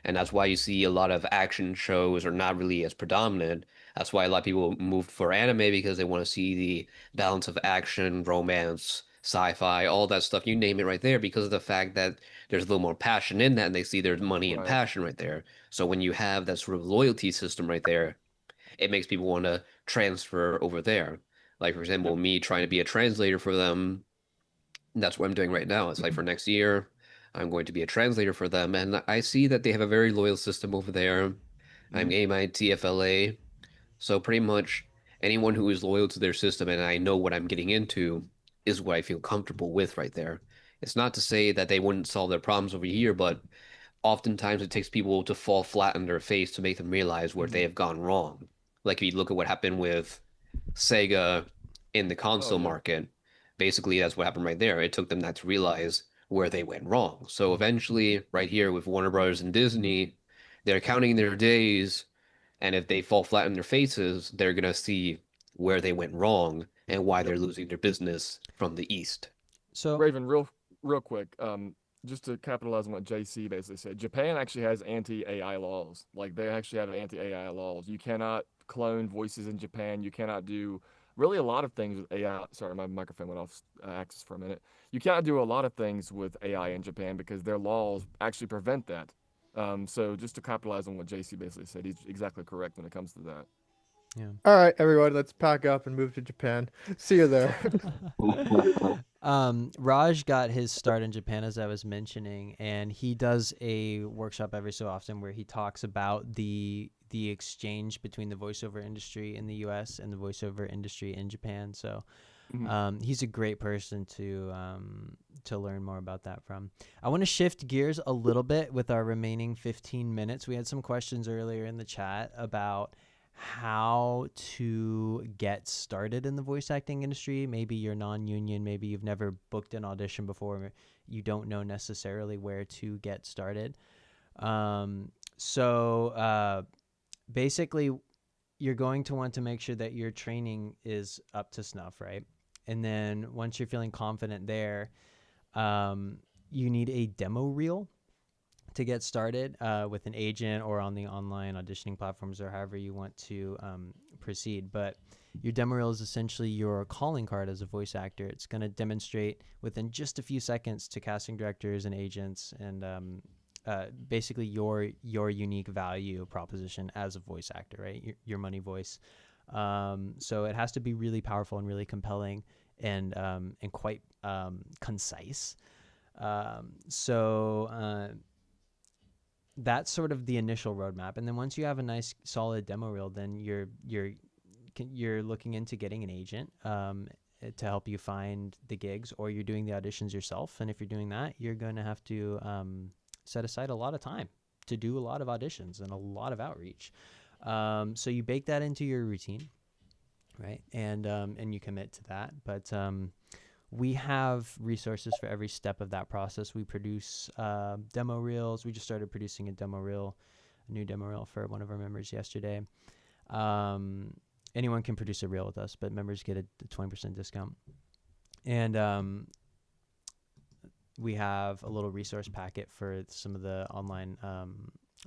And that's why you see a lot of action shows are not really as predominant. That's why a lot of people moved for anime because they want to see the balance of action, romance, sci-fi, all that stuff. You name it right there because of the fact that there's a little more passion in that and they see there's money and passion right there. So when you have that sort of loyalty system right there, it makes people want to transfer over there. Like, for example, me trying to be a translator for them, that's what I'm doing right now. It's like for next year, I'm going to be a translator for them. And I see that they have a very loyal system over there. I'm getting my TFLA. So pretty much anyone who is loyal to their system and I know what I'm getting into is what I feel comfortable with right there. It's not to say that they wouldn't solve their problems over here, but oftentimes it takes people to fall flat on their face to make them realize where they have gone wrong. Like if you look at what happened with Sega in the console market, basically that's what happened right there. It took them that to realize where they went wrong. So eventually, right here with Warner Brothers and Disney, they're counting their days, and if they fall flat on their faces, they're gonna see where they went wrong and why they're losing their business from the East. So Raven, real quick, just to capitalize on what JC basically said, Japan actually has anti-AI laws. Like they actually have anti-AI laws. You cannot clone voices in Japan. You cannot do really a lot of things with AI. Sorry, my microphone went off axis for a minute. You cannot do a lot of things with AI in Japan because their laws actually prevent that. So just to capitalize on what JC basically said, he's exactly correct when it comes to that. Yeah. All right, everyone, let's pack up and move to Japan. See you there. Raj got his start in Japan, as I was mentioning, and he does a workshop every so often where he talks about the exchange between the voiceover industry in the U.S. and the voiceover industry in Japan. So he's a great person to learn more about that from. I want to shift gears a little bit with our remaining 15 minutes. We had some questions earlier in the chat about how to get started in the voice acting industry. Maybe you're non-union, maybe you've never booked an audition before, you don't know necessarily where to get started. Basically you're going to want to make sure that your training is up to snuff, right? And then once you're feeling confident there, you need a demo reel to get started with an agent or on the online auditioning platforms or however you want to proceed. But your demo reel is essentially your calling card as a voice actor. It's going to demonstrate within just a few seconds to casting directors and agents and basically your unique value proposition as a voice actor, right? Your money voice. So it has to be really powerful and really compelling and quite concise. That's sort of the initial roadmap. And then once you have a nice solid demo reel, then you're looking into getting an agent to help you find the gigs, or you're doing the auditions yourself. And if you're doing that, you're going to have to set aside a lot of time to do a lot of auditions and a lot of outreach. So you bake that into your routine, right? And you commit to that. But we have resources for every step of that process. We produce demo reels. We just started producing a new demo reel for one of our members yesterday. Anyone can produce a reel with us, but members get a 20% discount. And we have a little resource packet for some of the online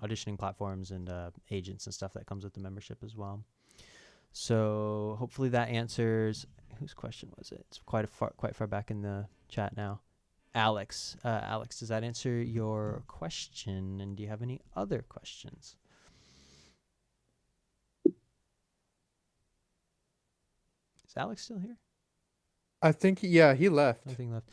auditioning platforms and agents and stuff that comes with the membership as well. So hopefully that answers. Whose question was it? It's quite far back in the chat now. Alex. Alex, does that answer your question? And do you have any other questions? Is Alex still here? I think, yeah, he left. I think he left.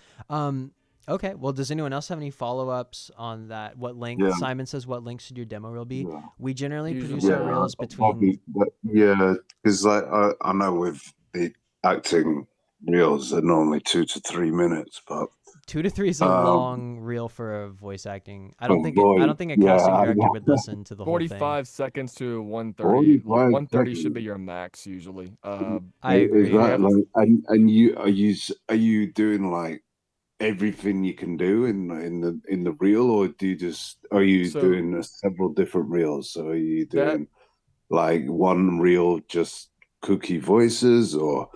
Okay. Well, does anyone else have any follow-ups on that? What length? Yeah. Simon says, what length should your demo reel be? Yeah. We generally Usually- produce our Yeah, reels probably, between. yeah, because like I know with the acting reels are normally 2 to 3 minutes, but 2 to 3 is a long reel for a voice acting. I don't think. boy, I don't think a yeah, casting I director know. would listen to the whole thing. 45 seconds to 130. 45 130 should seconds. be your max usually. I agree. Is that Yeah. like, and you are you doing like everything you can do in the reel, or do you just are you So- doing several different reels? So are you That- doing like one reel just cookie voices, or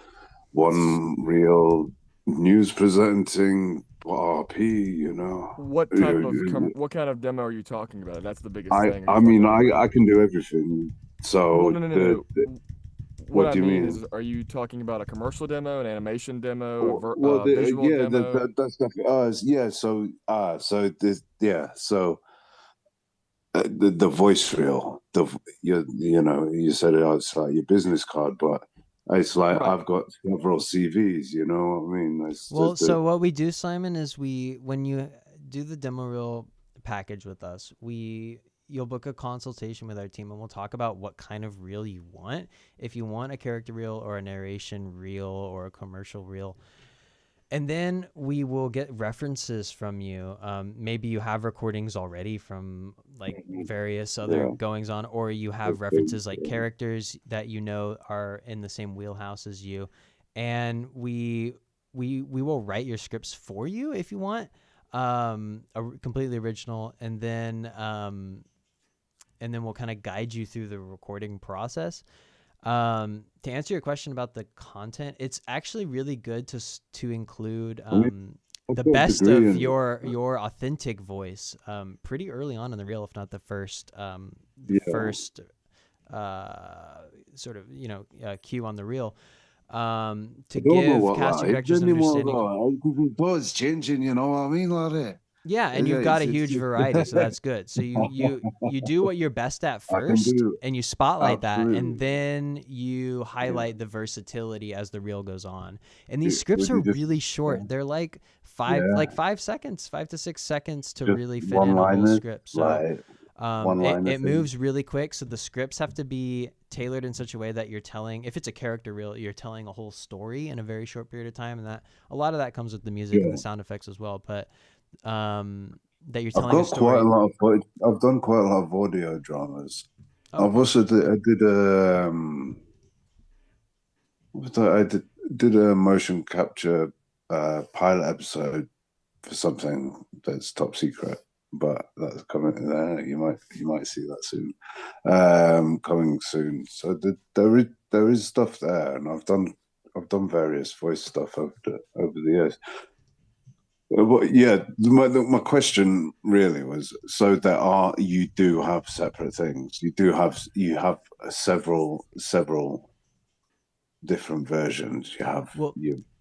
one reel news presenting RP? You know, What type of what kind of demo are you talking about? That's the biggest thing. Are I you mean, talking about- I can do everything. So Well, no. What what I do you mean mean? is, are you talking about a commercial demo, an animation demo, a Well, visual yeah, demo? that stuff. Yeah, so this, yeah, so the voice reel, you know, you said it's like your business card, but it's like Right. I've got several CVs. You know what I mean? It's Well, just so what we do, Simon, is when you do the demo reel package with us, you'll book a consultation with our team, and we'll talk about what kind of reel you want. If you want a character reel or a narration reel or a commercial reel. And then we will get references from you. Maybe you have recordings already from like various other Yeah. goings on, or you have references like characters that you know are in the same wheelhouse as you. And we will write your scripts for you if you want, completely original. And then we'll kind of guide you through the recording process. To answer your question about the content, it's actually really good to include the best of your authentic voice pretty early on in the reel, if not the first sort of cue on the reel, to give casting directors an understanding. It's changing, you know what I mean, Larry? Yeah, and you've got a huge variety, so that's good. So you do what you're best at first, and you spotlight that, and then you highlight the versatility as the reel goes on. And these scripts are really short; they're like 5 seconds, 5 to 6 seconds to really fit in a whole script. So it moves really quick. So the scripts have to be tailored in such a way that you're telling. If it's a character reel, you're telling a whole story in a very short period of time, and that a lot of that comes with the music and the sound effects as well. But that you're telling a story. I've done quite a lot of audio dramas. I've also did a motion capture pilot episode for something that's top secret, but that's coming there. You might see that soon. Coming soon. So there is stuff there, and I've done various voice stuff over the years. But yeah, my question really was, so you do have separate things. You have several different versions. You have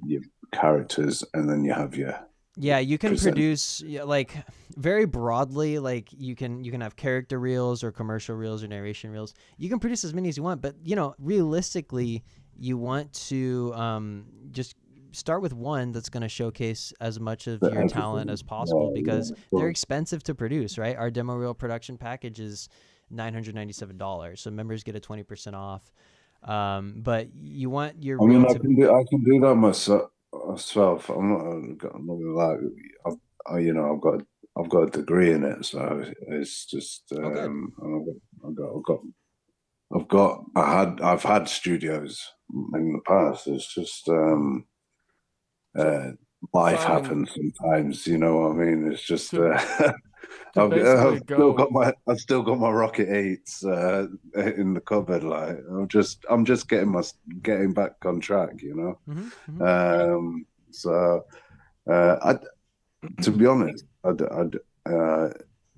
your characters, and then you have your. Yeah, you can produce like very broadly, like you can have character reels or commercial reels or narration reels. You can produce as many as you want, but realistically, you want to just start with one that's going to showcase as much of your talent as possible, because they're expensive to produce, right? Our demo reel production package is $997, so members get a 20% off. But you want your reel I can do that myself. I'm not gonna lie. I've got a degree in it, so it's just I've had studios in the past. It's just life happens sometimes, you know what I mean? It's just I've still got my Rocket 8s in the cupboard. Like I'm just getting back on track, you know. So to be honest, I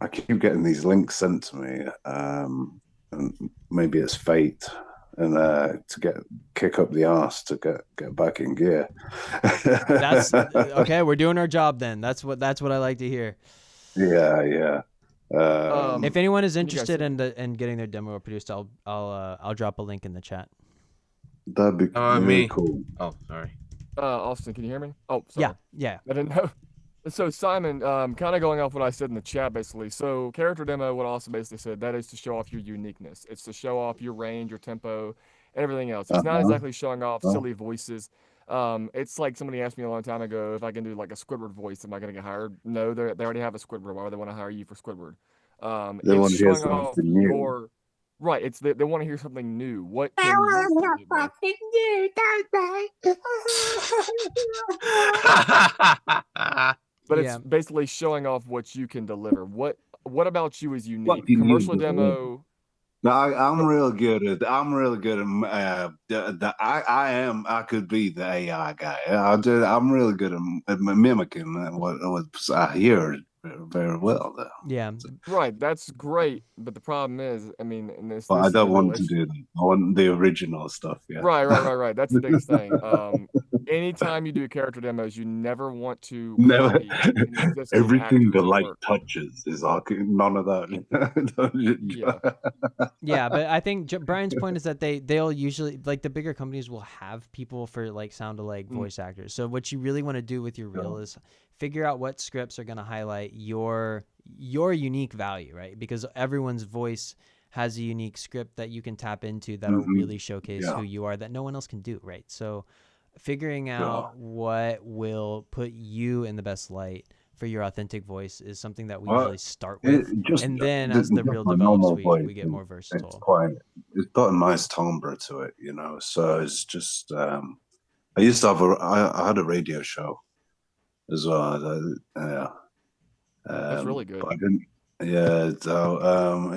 keep getting these links sent to me, and maybe it's fate. And to kick up the arse to get back in gear. That's okay. We're doing our job then. That's what I like to hear. Yeah. If anyone is interested in getting their demo produced, I'll drop a link in the chat. That'd be really cool. Oh, sorry. Austin, can you hear me? Oh, sorry. Yeah. I didn't know. So Simon, kind of going off what I said in the chat, basically. So character demo, what I also basically said, that is to show off your uniqueness. It's to show off your range, your tempo, and everything else. It's not exactly showing off silly voices. It's like somebody asked me a long time ago if I can do like a Squidward voice. Am I going to get hired? No, they already have a Squidward. Why would they want to hire you for Squidward? They want It's to hear showing off something new. your right. It's they want to hear something new. What can you but it's basically showing off what you can deliver. What about you is unique? Commercial demo. No, I'm real good at. I'm really good at. I could be the AI guy. I'm really good at mimicking what I hear very well, though. Yeah. Right. That's great. But the problem is, I mean, in this. But I don't want to do that. I want the original stuff. Yeah. Right. That's the biggest thing. Anytime you do character demos, you never want to. Never. Copy Everything the light touches is like none of that. Yeah, but I think Brian's point is that they'll usually, like, the bigger companies will have people for like sound-alike voice actors. So what you really want to do with your reel is figure out what scripts are going to highlight your unique value, right? Because everyone's voice has a unique script that you can tap into that'll really showcase who you are that no one else can do, right? So figuring out what will put you in the best light for your authentic voice is something that we usually start with, and then as the reel develops, we get more versatile. It's got a nice timbre to it, you know. So it's just I used to have I had a radio show as well. That's really good. I didn't. Yeah. So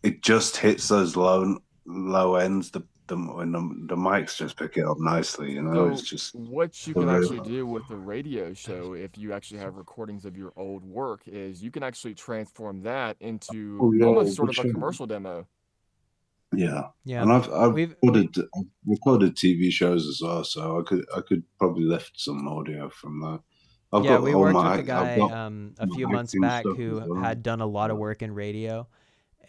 it just hits those low ends. When the mics just pick it up nicely, you know. So it's just what you can actually do with the radio show, if you actually have recordings of your old work, is you can actually transform that into almost sort of a commercial demo. Yeah. And I've recorded TV shows as well, so I could probably lift some audio from that. We worked with a guy a few months back who had done a lot of work in radio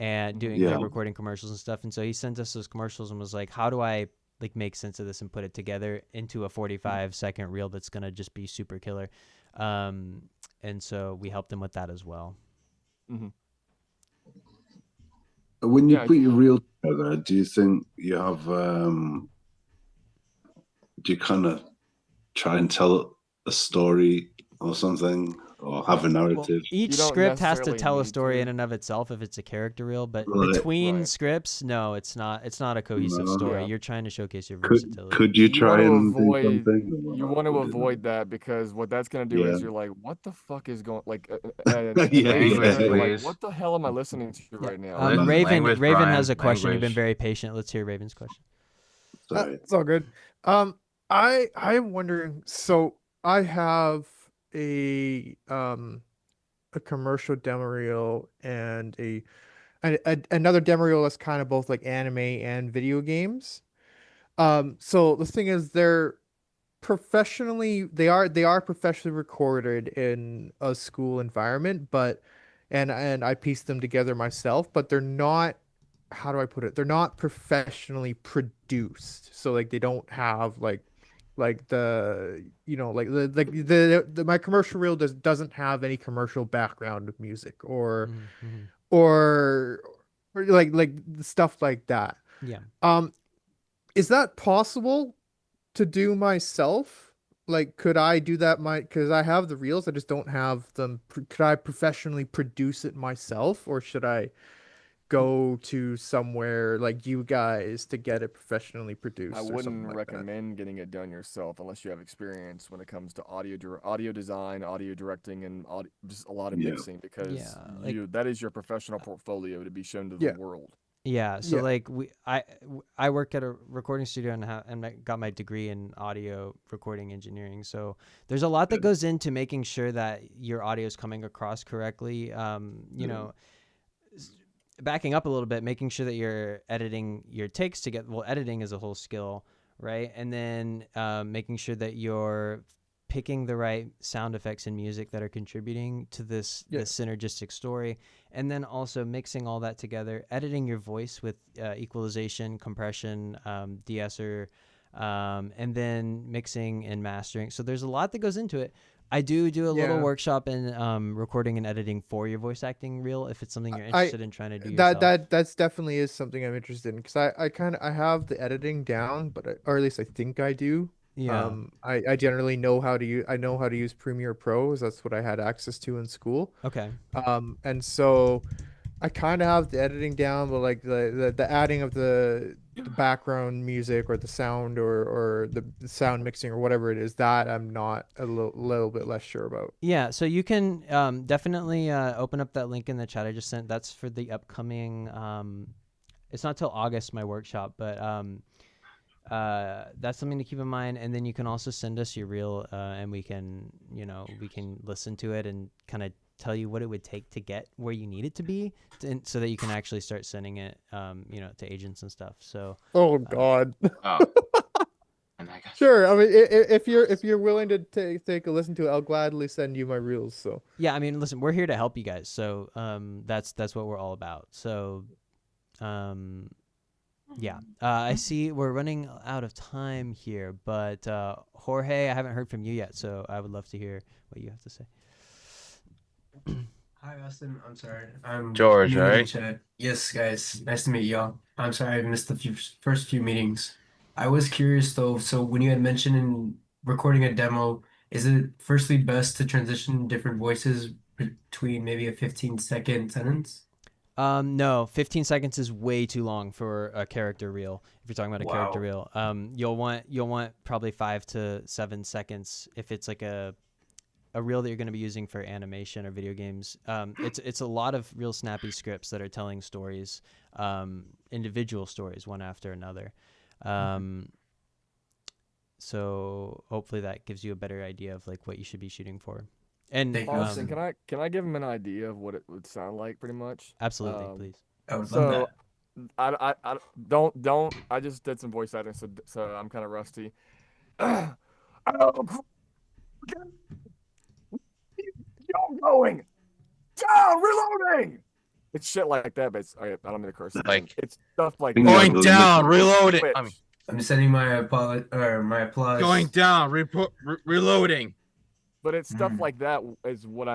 and doing like recording commercials and stuff, and so he sent us those commercials and was like, how do I like make sense of this and put it together into a 45-second reel that's gonna just be super killer? And so we helped him with that as well. When you put your reel together, do you think you have do you kind of try and tell a story or something, or have a narrative? Well, each script has to tell a story in and of itself if it's a character reel, but between scripts, no, it's not a cohesive story. You're trying to showcase your versatility. Could you try and do something? You want to avoid that, because what that's going to do is you're like, what the fuck is going like like, what the hell am I listening to right now? Raven has a question. You've been very patient. Let's hear Raven's question. It's all good. I'm wondering, so I have a commercial demo reel and another demo reel that's kind of both like anime and video games. So the thing is, they are professionally recorded in a school environment, but and I pieced them together myself, but they're not, how do I put it? They're not professionally produced. So like they don't have like the, you know, like the my commercial reel doesn't have any commercial background music or like stuff like that. Is that possible to do myself? Like, could I do that because I have the reels, I just don't have them. Could I professionally produce it myself, or should I go to somewhere like you guys to get it professionally produced? I wouldn't recommend getting it done yourself unless you have experience when it comes to audio design, audio directing, and just a lot of mixing, because that is your professional portfolio to be shown to the world. So like I work at a recording studio and I got my degree in audio recording engineering. So there's a lot that goes into making sure that your audio is coming across correctly. You know, backing up a little bit, making sure that you're editing your takes together. Well, editing is a whole skill, right? And then making sure that you're picking the right sound effects and music that are contributing to this synergistic story, and then also mixing all that together, editing your voice with equalization, compression, de-esser, and then mixing and mastering. So there's a lot that goes into it. I do a little workshop in recording and editing for your voice acting reel if it's something you're interested in trying to do yourself. That's definitely is something I'm interested in, because I have the editing down, but or at least I think I do. Yeah. I generally know how to use Premiere Pro, as that's what I had access to in school. Okay. And so I kind of have the editing down, but like the adding of the background music or the sound or the sound mixing or whatever it is, that I'm not a little bit less sure about. Yeah, so you can definitely open up that link in the chat I just sent. That's for the upcoming it's not till August, my workshop, but that's something to keep in mind. And then you can also send us your reel and we can listen to it and kind of tell you what it would take to get where you need it to be so that you can actually start sending it to agents and stuff. So God. And I got Sure. I mean, if you're willing to take a listen to it, I'll gladly send you my reels. So yeah, I mean, listen, we're here to help you guys. So that's what we're all about. So yeah, I see we're running out of time here, but Jorge, I haven't heard from you yet, so I would love to hear what you have to say. Hi, Austin. I'm sorry. I'm George, new to the right? chat. Yes, guys. Nice to meet y'all. I'm sorry I missed the first few meetings. I was curious though. So when you had mentioned in recording a demo, is it firstly best to transition different voices between maybe a 15-second sentence? No, 15 seconds is way too long for a character reel. If you're talking about a character reel, you'll want probably 5 to 7 seconds if it's like a reel that you're going to be using for animation or video games. It's a lot of real snappy scripts that are telling stories, individual stories, one after another. So hopefully that gives you a better idea of like what you should be shooting for. And Austin, can I give him an idea of what it would sound like, pretty much? Absolutely, please. I would love that. I don't. I just did some voice acting, so I'm kind of rusty. You're going down, reloading. It's shit like that, but I don't mean to curse. Like it's stuff like going down, reloading. I'm sending my applause. Going down, reloading. But it's stuff like that is what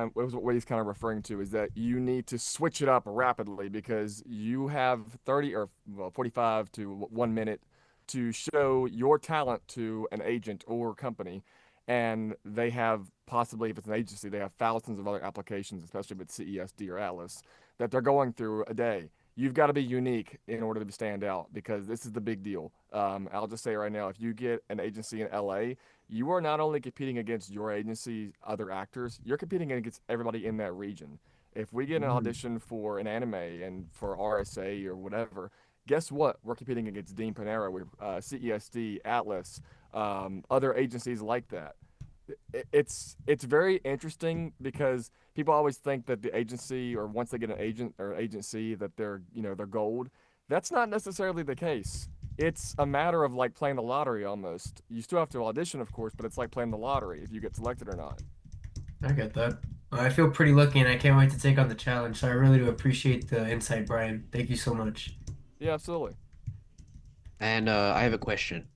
he's kind of referring to, is that you need to switch it up rapidly because you have 45 to 1 minute to show your talent to an agent or company. And they have possibly, if it's an agency, they have thousands of other applications, especially with CESD or Atlas, that they're going through a day. You've got to be unique in order to stand out because this is the big deal. I'll just say right now, if you get an agency in LA, you are not only competing against your agency's other actors, you're competing against everybody in that region. If we get an audition for an anime and for RSA or whatever, guess what? We're competing against Dean Panera, with CESD, Atlas, other agencies like that. It's very interesting because people always think that the agency, or once they get an agent or agency, that they're gold. That's not necessarily the case. It's a matter of like playing the lottery almost. You still have to audition, of course, but it's like playing the lottery if you get selected or not. I get that. I feel pretty lucky, and I can't wait to take on the challenge. So I really do appreciate the insight, Brian. Thank you so much. Yeah, absolutely. And I have a question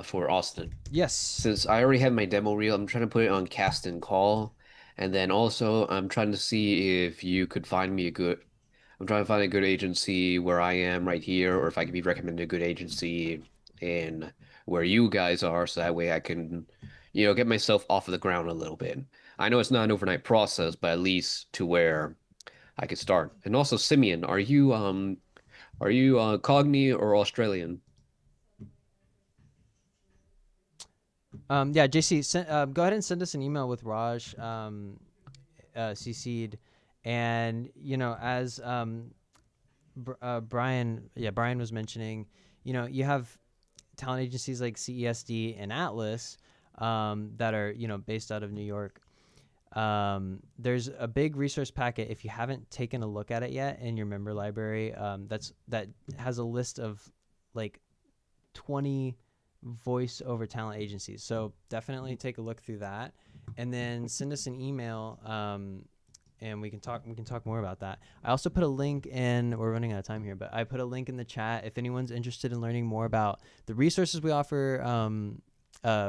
for Austin. Yes. Since I already have my demo reel, I'm trying to put it on Cast and Call, and then also I'm trying to see if you could find me a good agency where I am right here, or if I could be recommended a good agency in where you guys are, so that way I can, get myself off of the ground a little bit. I know it's not an overnight process, but at least to where I could start. And also, Simeon, are you Cogni or Australian? Yeah, JC, go ahead and send us an email with Raj CC'd, and as Brian was mentioning, you have talent agencies like CESD and Atlas that are based out of New York. There's a big resource packet, if you haven't taken a look at it yet, in your member library, that has a list of like 20 voice over talent agencies. So definitely take a look through that, and then send us an email and we can talk more about that. I also put a link in. We're running out of time here, but I put a link in the chat if anyone's interested in learning more about the resources we offer,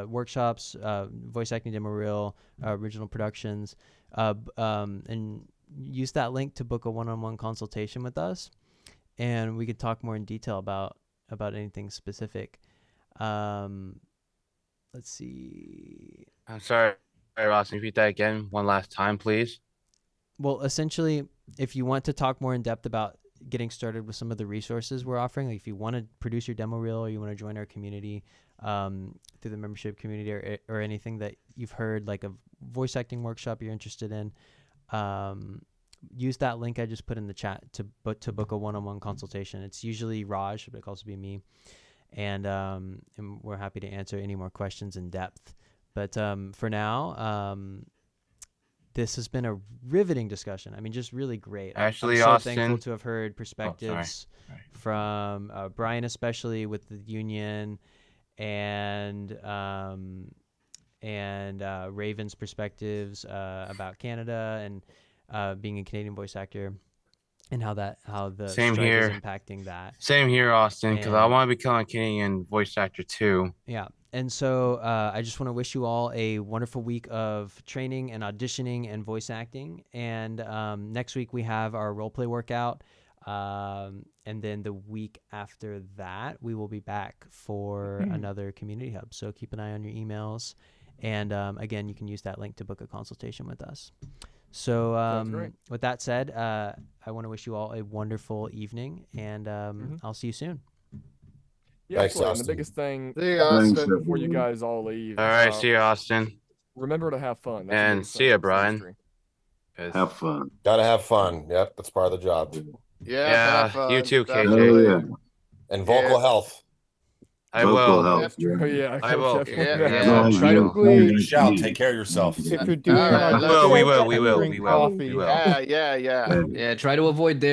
workshops, voice acting demo reel, original productions, and use that link to book a one-on-one consultation with us, and we could talk more in detail about anything specific. Let's see. I'm sorry, Ross. Repeat that again one last time, please. Well, essentially, if you want to talk more in depth about getting started with some of the resources we're offering, like if you want to produce your demo reel or you want to join our community through the membership community or anything that you've heard, like a voice acting workshop you're interested in, use that link I just put in the chat to book a one-on-one consultation. It's usually Raj, but it can also be me. And we're happy to answer any more questions in depth. But for now, this has been a riveting discussion. I mean, just really great. Actually, I'm so Austin, thankful to have heard perspectives from Brian, especially with the union, and Raven's perspectives about Canada and being a Canadian voice actor. And how the Same strike here. is impacting that. Same here, Austin, because I And- want to become a Canadian voice actor too. Yeah. And so I just want to wish you all a wonderful week of training and auditioning and voice acting. And next week we have our role play workout. And then the week after that, we will be back for another community hub. So keep an eye on your emails. And again, you can use that link to book a consultation with us. So great. with that said, I want to wish you all a wonderful evening, and I'll see you soon. Yeah, Thanks, absolutely. And Austin. the biggest thing See ya, Austin. before you guys all leave. All right, see you, Austin. Remember to have fun. That's the And biggest see thing ya, with this Brian. industry. 'Cause- Have fun. Gotta have fun. Yep, that's part of the job. Yeah, have you fun. too, KJ. Definitely. Yeah. And vocal Yeah. health. I Vocal will. health. That's true. Oh, yeah, I will. definitely. Yeah. Try to Yeah. Shout, take care of yourself. if you're doing All right, an we audition, will, we will, drink we will, coffee. we will. Yeah. Yeah, try to avoid dairy.